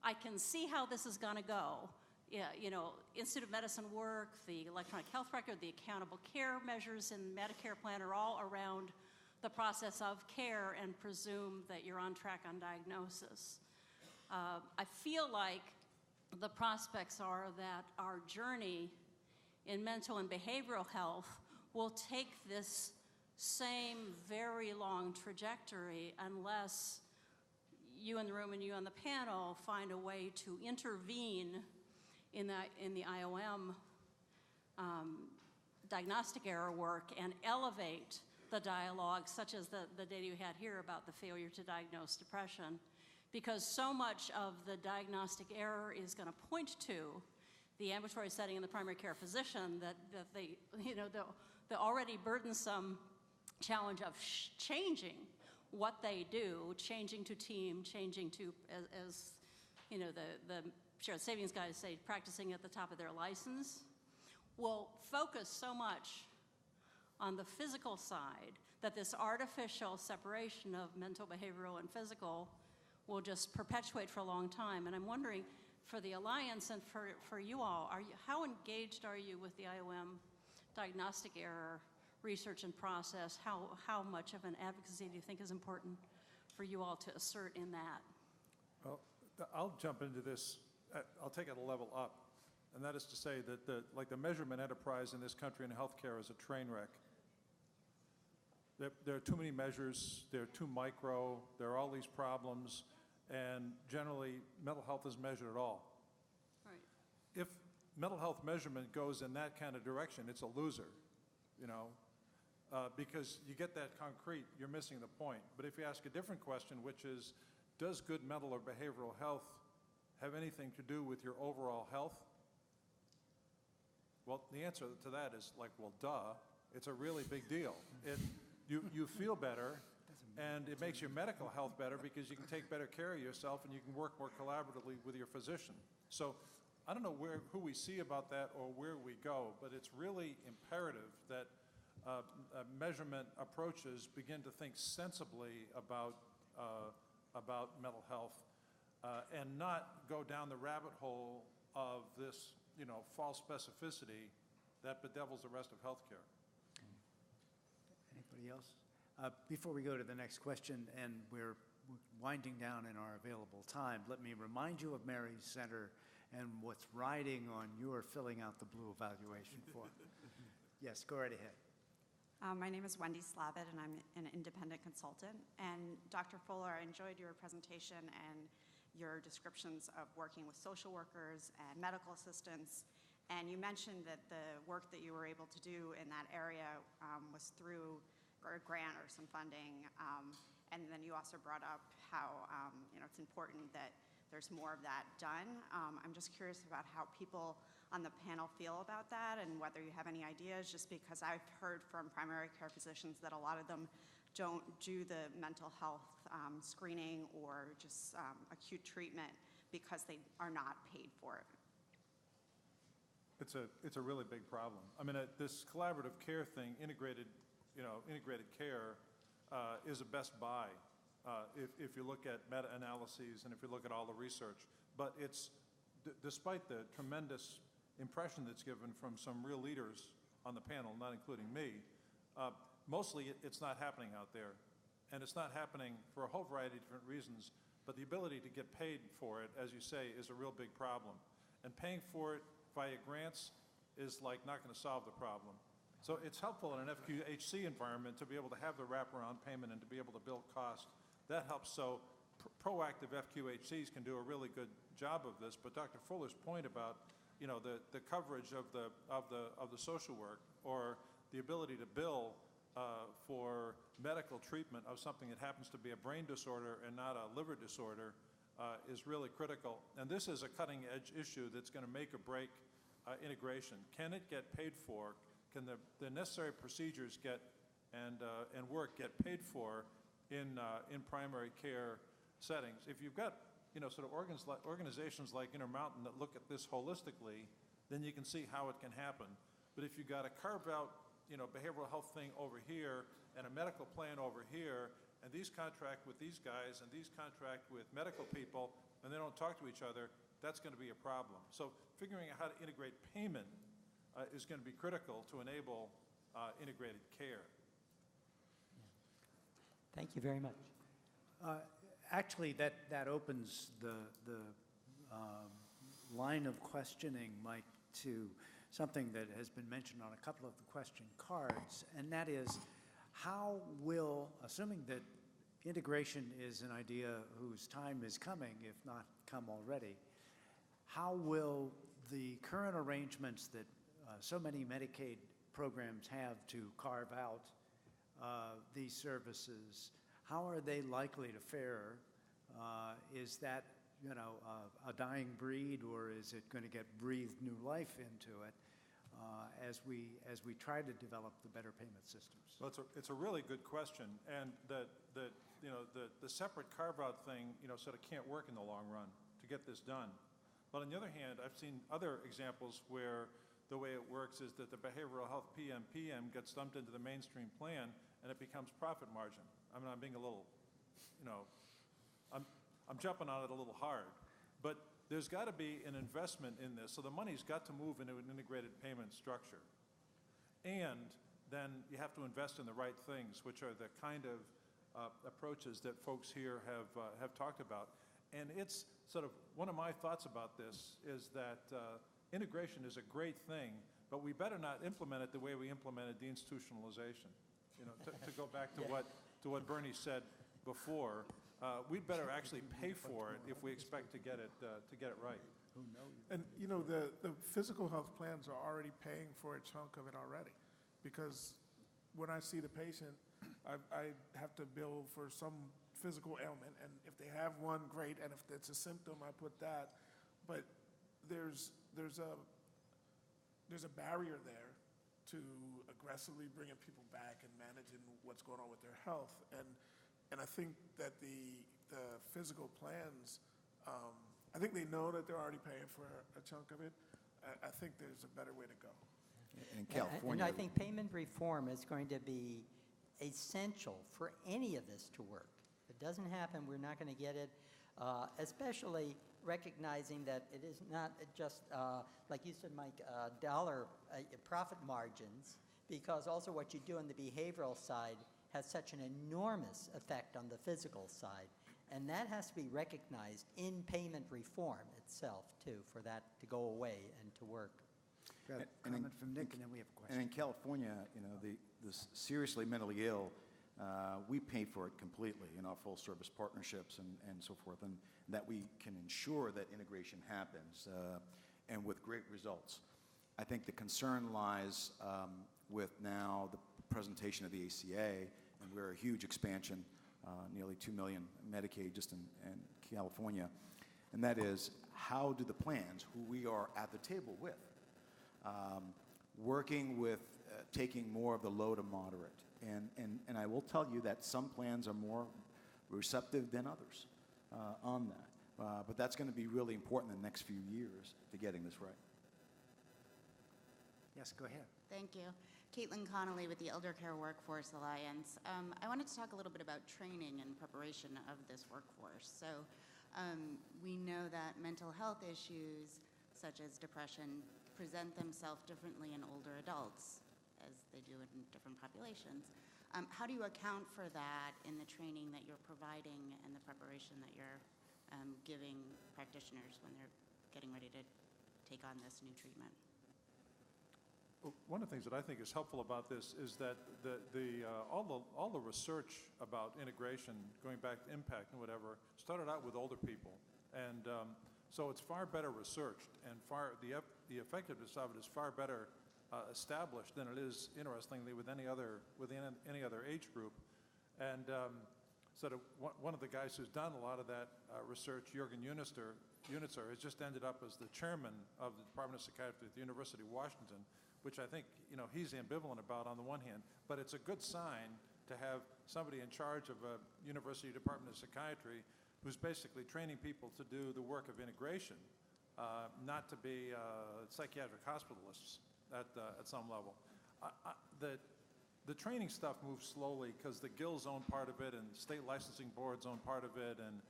I can see how this is going to go. Yeah, you know, Institute of Medicine work, the electronic health record, the accountable care measures in the Medicare plan are all around the process of care and presume that you're on track on diagnosis. I feel like the prospects are that our journey in mental and behavioral health will take this same very long trajectory unless you in the room and you on the panel find a way to intervene in the IOM diagnostic error work and elevate the dialogue, such as the data you had here about the failure to diagnose depression, because so much of the diagnostic error is going to point to the ambulatory setting and the primary care physician, that they, you know, the already burdensome challenge of changing what they do, changing to team, changing to, as you know, the shared savings guys say, practicing at the top of their license, will focus so much on the physical side that this artificial separation of mental, behavioral, and physical will just perpetuate for a long time. And I'm wondering, for the Alliance and for you all, how engaged are you with the IOM diagnostic error research and process? How much of an advocacy do you think is important for you all to assert in that?
Well, I'll jump into this. I'll take it a level up, and that is to say that the measurement enterprise in this country in healthcare is a train wreck. There are too many measures, they're too micro, there are all these problems, and generally mental health isn't measured at all.
Right.
If mental health measurement goes in that kind of direction, it's a loser, you know, because you get that concrete, you're missing the point. But if you ask a different question, which is, does good mental or behavioral health have anything to do with your overall health? Well, the answer to that is like, well, duh. It's a really big deal. You feel better, and it makes your medical health better because you can take better care of yourself and you can work more collaboratively with your physician. So I don't know who we see about that or where we go, but it's really imperative that measurement approaches begin to think sensibly about mental health and not go down the rabbit hole of this, you know, false specificity that bedevils the rest of healthcare.
Anybody else? Before we go to the next question, and we're winding down in our available time, let me remind you of Mary's Center and what's riding on your filling out the blue evaluation form. Yes, go right ahead.
My name is Wendy Slavitt, and I'm an independent consultant. And Dr. Fuller, I enjoyed your presentation and your descriptions of working with social workers and medical assistants. And you mentioned that the work that you were able to do in that area was through a grant or some funding. And then you also brought up how you know, it's important that there's more of that done. I'm just curious about how people on the panel feel about that and whether you have any ideas, just because I've heard from primary care physicians that a lot of them don't do the mental health screening or just acute treatment because they are not paid for it.
It's a really big problem. I mean, this collaborative care thing, integrated care is a best buy if you look at meta-analyses and if you look at all the research. But it's, despite the tremendous impression that's given from some real leaders on the panel, not including me, mostly it's not happening out there. And it's not happening for a whole variety of different reasons, but the ability to get paid for it, as you say, is a real big problem. And paying for it via grants is like not going to solve the problem. So it's helpful in an FQHC environment to be able to have the wraparound payment and to be able to build cost. That helps. So proactive FQHCs can do a really good job of this. But Dr. Fuller's point about, you know, the coverage of the social work, or the ability to bill for medical treatment of something that happens to be a brain disorder and not a liver disorder is really critical. And this is a cutting edge issue that's going to make or break integration. Can it get paid for? Can the necessary procedures get and work get paid for in primary care settings. If you've got, sort of organizations like Intermountain that look at this holistically, then you can see how it can happen. But if you've got a carved out, behavioral health thing over here and a medical plan over here, and these contract with these guys and these contract with medical people, and they don't talk to each other, that's going to be a problem. So figuring out how to integrate payment is going to be critical to enable integrated care.
Thank you very much.
Actually, that opens the line of questioning, Mike, to something that has been mentioned on a couple of the question cards, and that is, how will, assuming that integration is an idea whose time is coming, if not come already, how will the current arrangements that so many Medicaid programs have to carve out these services, how are they likely to fare? Is that, a dying breed, or is it going to get breathed new life into it as we try to develop the better payment systems?
Well, it's a really good question, and the separate carve-out thing, sort of can't work in the long run to get this done. But on the other hand, I've seen other examples where the way it works is that the behavioral health PM gets dumped into the mainstream plan, and it becomes profit margin. I mean, I'm being a little, I'm jumping on it a little hard. But there's got to be an investment in this, so the money's got to move into an integrated payment structure. And then you have to invest in the right things, which are the kind of approaches that folks here have talked about. And it's sort of one of my thoughts about this is that integration is a great thing, but we better not implement it the way we implemented deinstitutionalization. To go back to what Bernie said before, we'd better actually pay for it if we expect to get it right.
And the physical health plans are already paying for a chunk of it already, because when I see the patient, I have to bill for some physical ailment, and if they have one, great, and if it's a symptom, I put that. But there's a barrier there to aggressively bringing people back and managing what's going on with their health, and I think that the physical plans, I think they know that they're already paying for a chunk of it. I think there's a better way to go.
In California,
And I think payment reform is going to be essential for any of this to work. If it doesn't happen, we're not going to get it, especially recognizing that it is not just, like you said, Mike, dollar profit margins, because also what you do on the behavioral side has such an enormous effect on the physical side. And that has to be recognized in payment reform itself, too, for that to go away and to work.
Got a comment from Nick, and then we have a question.
and in California, the seriously mentally ill, we pay for it completely in our full service partnerships and so forth, and that we can ensure that integration happens and with great results. I think the concern lies with now the presentation of the ACA, and we're a huge expansion, nearly 2 million Medicaid just in California, and that is, how do the plans, who we are at the table with, working with taking more of the low to moderate. And I will tell you that some plans are more receptive than others on that. But that's going to be really important in the next few years to getting this right.
Yes, go ahead.
Thank you. Caitlin Connolly with the Elder Care Workforce Alliance. I wanted to talk a little bit about training and preparation of this workforce. So we know that mental health issues such as depression present themselves differently in older adults as they do in different populations. How do you account for that in the training that you're providing and the preparation that you're giving practitioners when they're getting ready to take on this new treatment?
One of the things that I think is helpful about this is that all the research about integration, going back to impact and whatever, started out with older people, and so it's far better researched, and the effectiveness of it is far better established than it is, interestingly, with any other age group. And sort of one of the guys who's done a lot of that research, Jürgen Unitzer, has just ended up as the chairman of the Department of Psychiatry at the University of Washington, which I think he's ambivalent about on the one hand, but it's a good sign to have somebody in charge of a university department of psychiatry who's basically training people to do the work of integration, not to be psychiatric hospitalists at some level. The training stuff moves slowly because the guilds own part of it and state licensing boards own part of it, and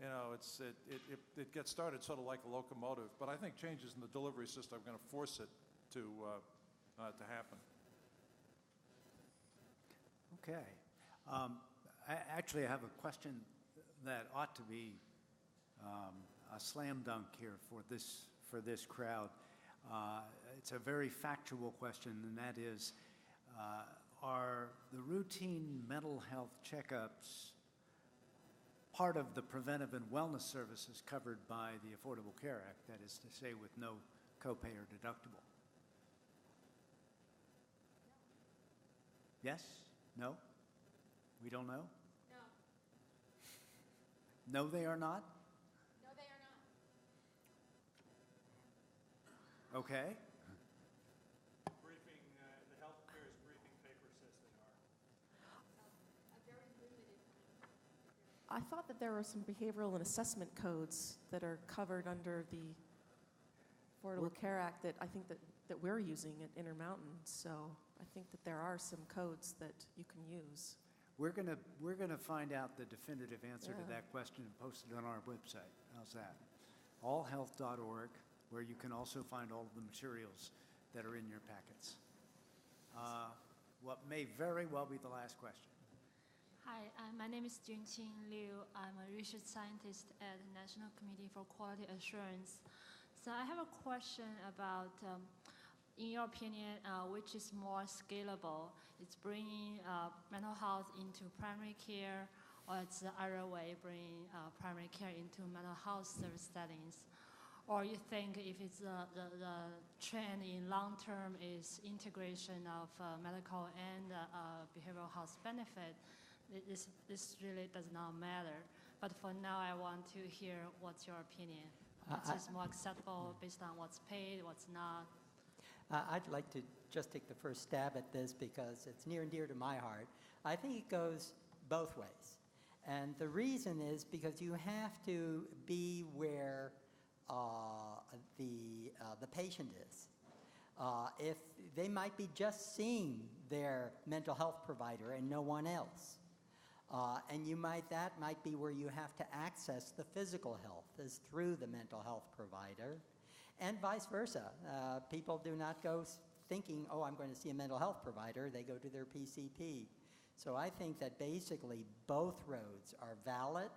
you know, it gets started sort of like a locomotive. But I think changes in the delivery system are going to force it to happen.
Okay. Actually, I have a question that ought to be a slam dunk here for this crowd. It's a very factual question, and that is, are the routine mental health checkups part of the preventive and wellness services covered by the Affordable Care Act, that is to say with no copay or deductible? Yes? No? We don't know?
No.
No, they are not?
No, they are not.
Okay.
Briefing, the health care's briefing paper says they are.
A very limited.
I thought that there were some behavioral and assessment codes that are covered under the Affordable Care Act that I think that we're using at Intermountain. So I think that there are some codes that you can use.
We're gonna find out the definitive answer to that question and post it on our website. How's that? allhealth.org, where you can also find all of the materials that are in your packets. What may very well be the last question.
Hi, my name is Junqing Liu. I'm a research scientist at the National Committee for Quality Assurance. So I have a question about, in your opinion, which is more scalable? It's bringing mental health into primary care, or it's the other way, bringing primary care into mental health service settings? Or you think if it's the trend in long term is integration of medical and behavioral health benefit, this really does not matter. But for now, I want to hear what's your opinion. Which is more acceptable based on what's paid, what's not?
I'd like to just take the first stab at this because it's near and dear to my heart. I think it goes both ways. And the reason is because you have to be where the patient is. If they might be just seeing their mental health provider and no one else. And that might be where you have to access the physical health is through the mental health provider, and vice versa. People do not go thinking, oh, I'm going to see a mental health provider. They go to their PCP. So I think that basically both roads are valid,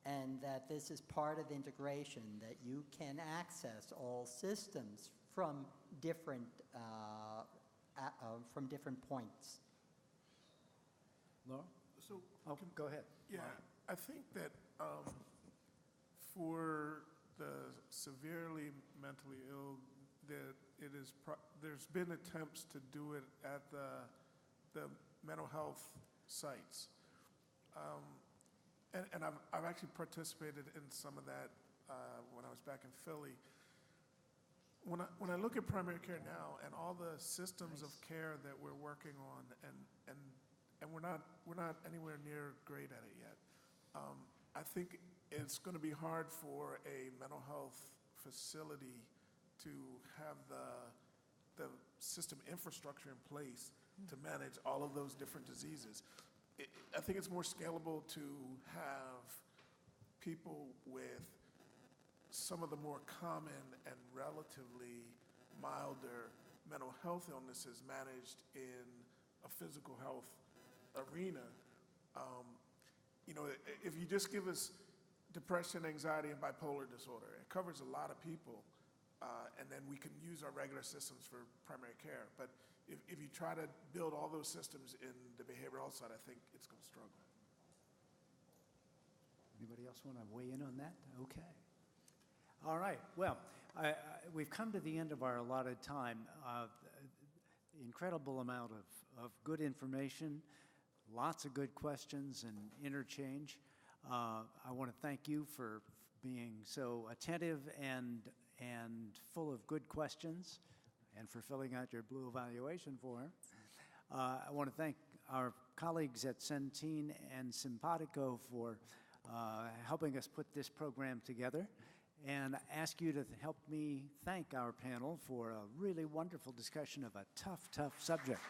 and that this is part of integration, that you can access all systems from different points.
Laura?
So,
go ahead.
Yeah, I think that for the severely mentally ill, that there's been attempts to do it at the mental health sites, and I've actually participated in some of that when I was back in Philly. When I look at primary care now and all the systems of care that we're working on, and we're not anywhere near great at it yet. I think it's going to be hard for a mental health facility to have the system infrastructure in place to manage all of those different diseases. I think it's more scalable to have people with some of the more common and relatively milder mental health illnesses managed in a physical health arena. If you just give us depression, anxiety, and bipolar disorder, it covers a lot of people, and then we can use our regular systems for primary care. But if you try to build all those systems in the behavioral health side, I think it's going to struggle.
Anybody else want to weigh in on that? Okay. All right. Well, we've come to the end of our allotted time. Incredible amount of good information, lots of good questions and interchange. I want to thank you for being so attentive and full of good questions, and for filling out your blue evaluation form. I want to thank our colleagues at Centene and Simpatico for helping us put this program together, and ask you to help me thank our panel for a really wonderful discussion of a tough, tough subject.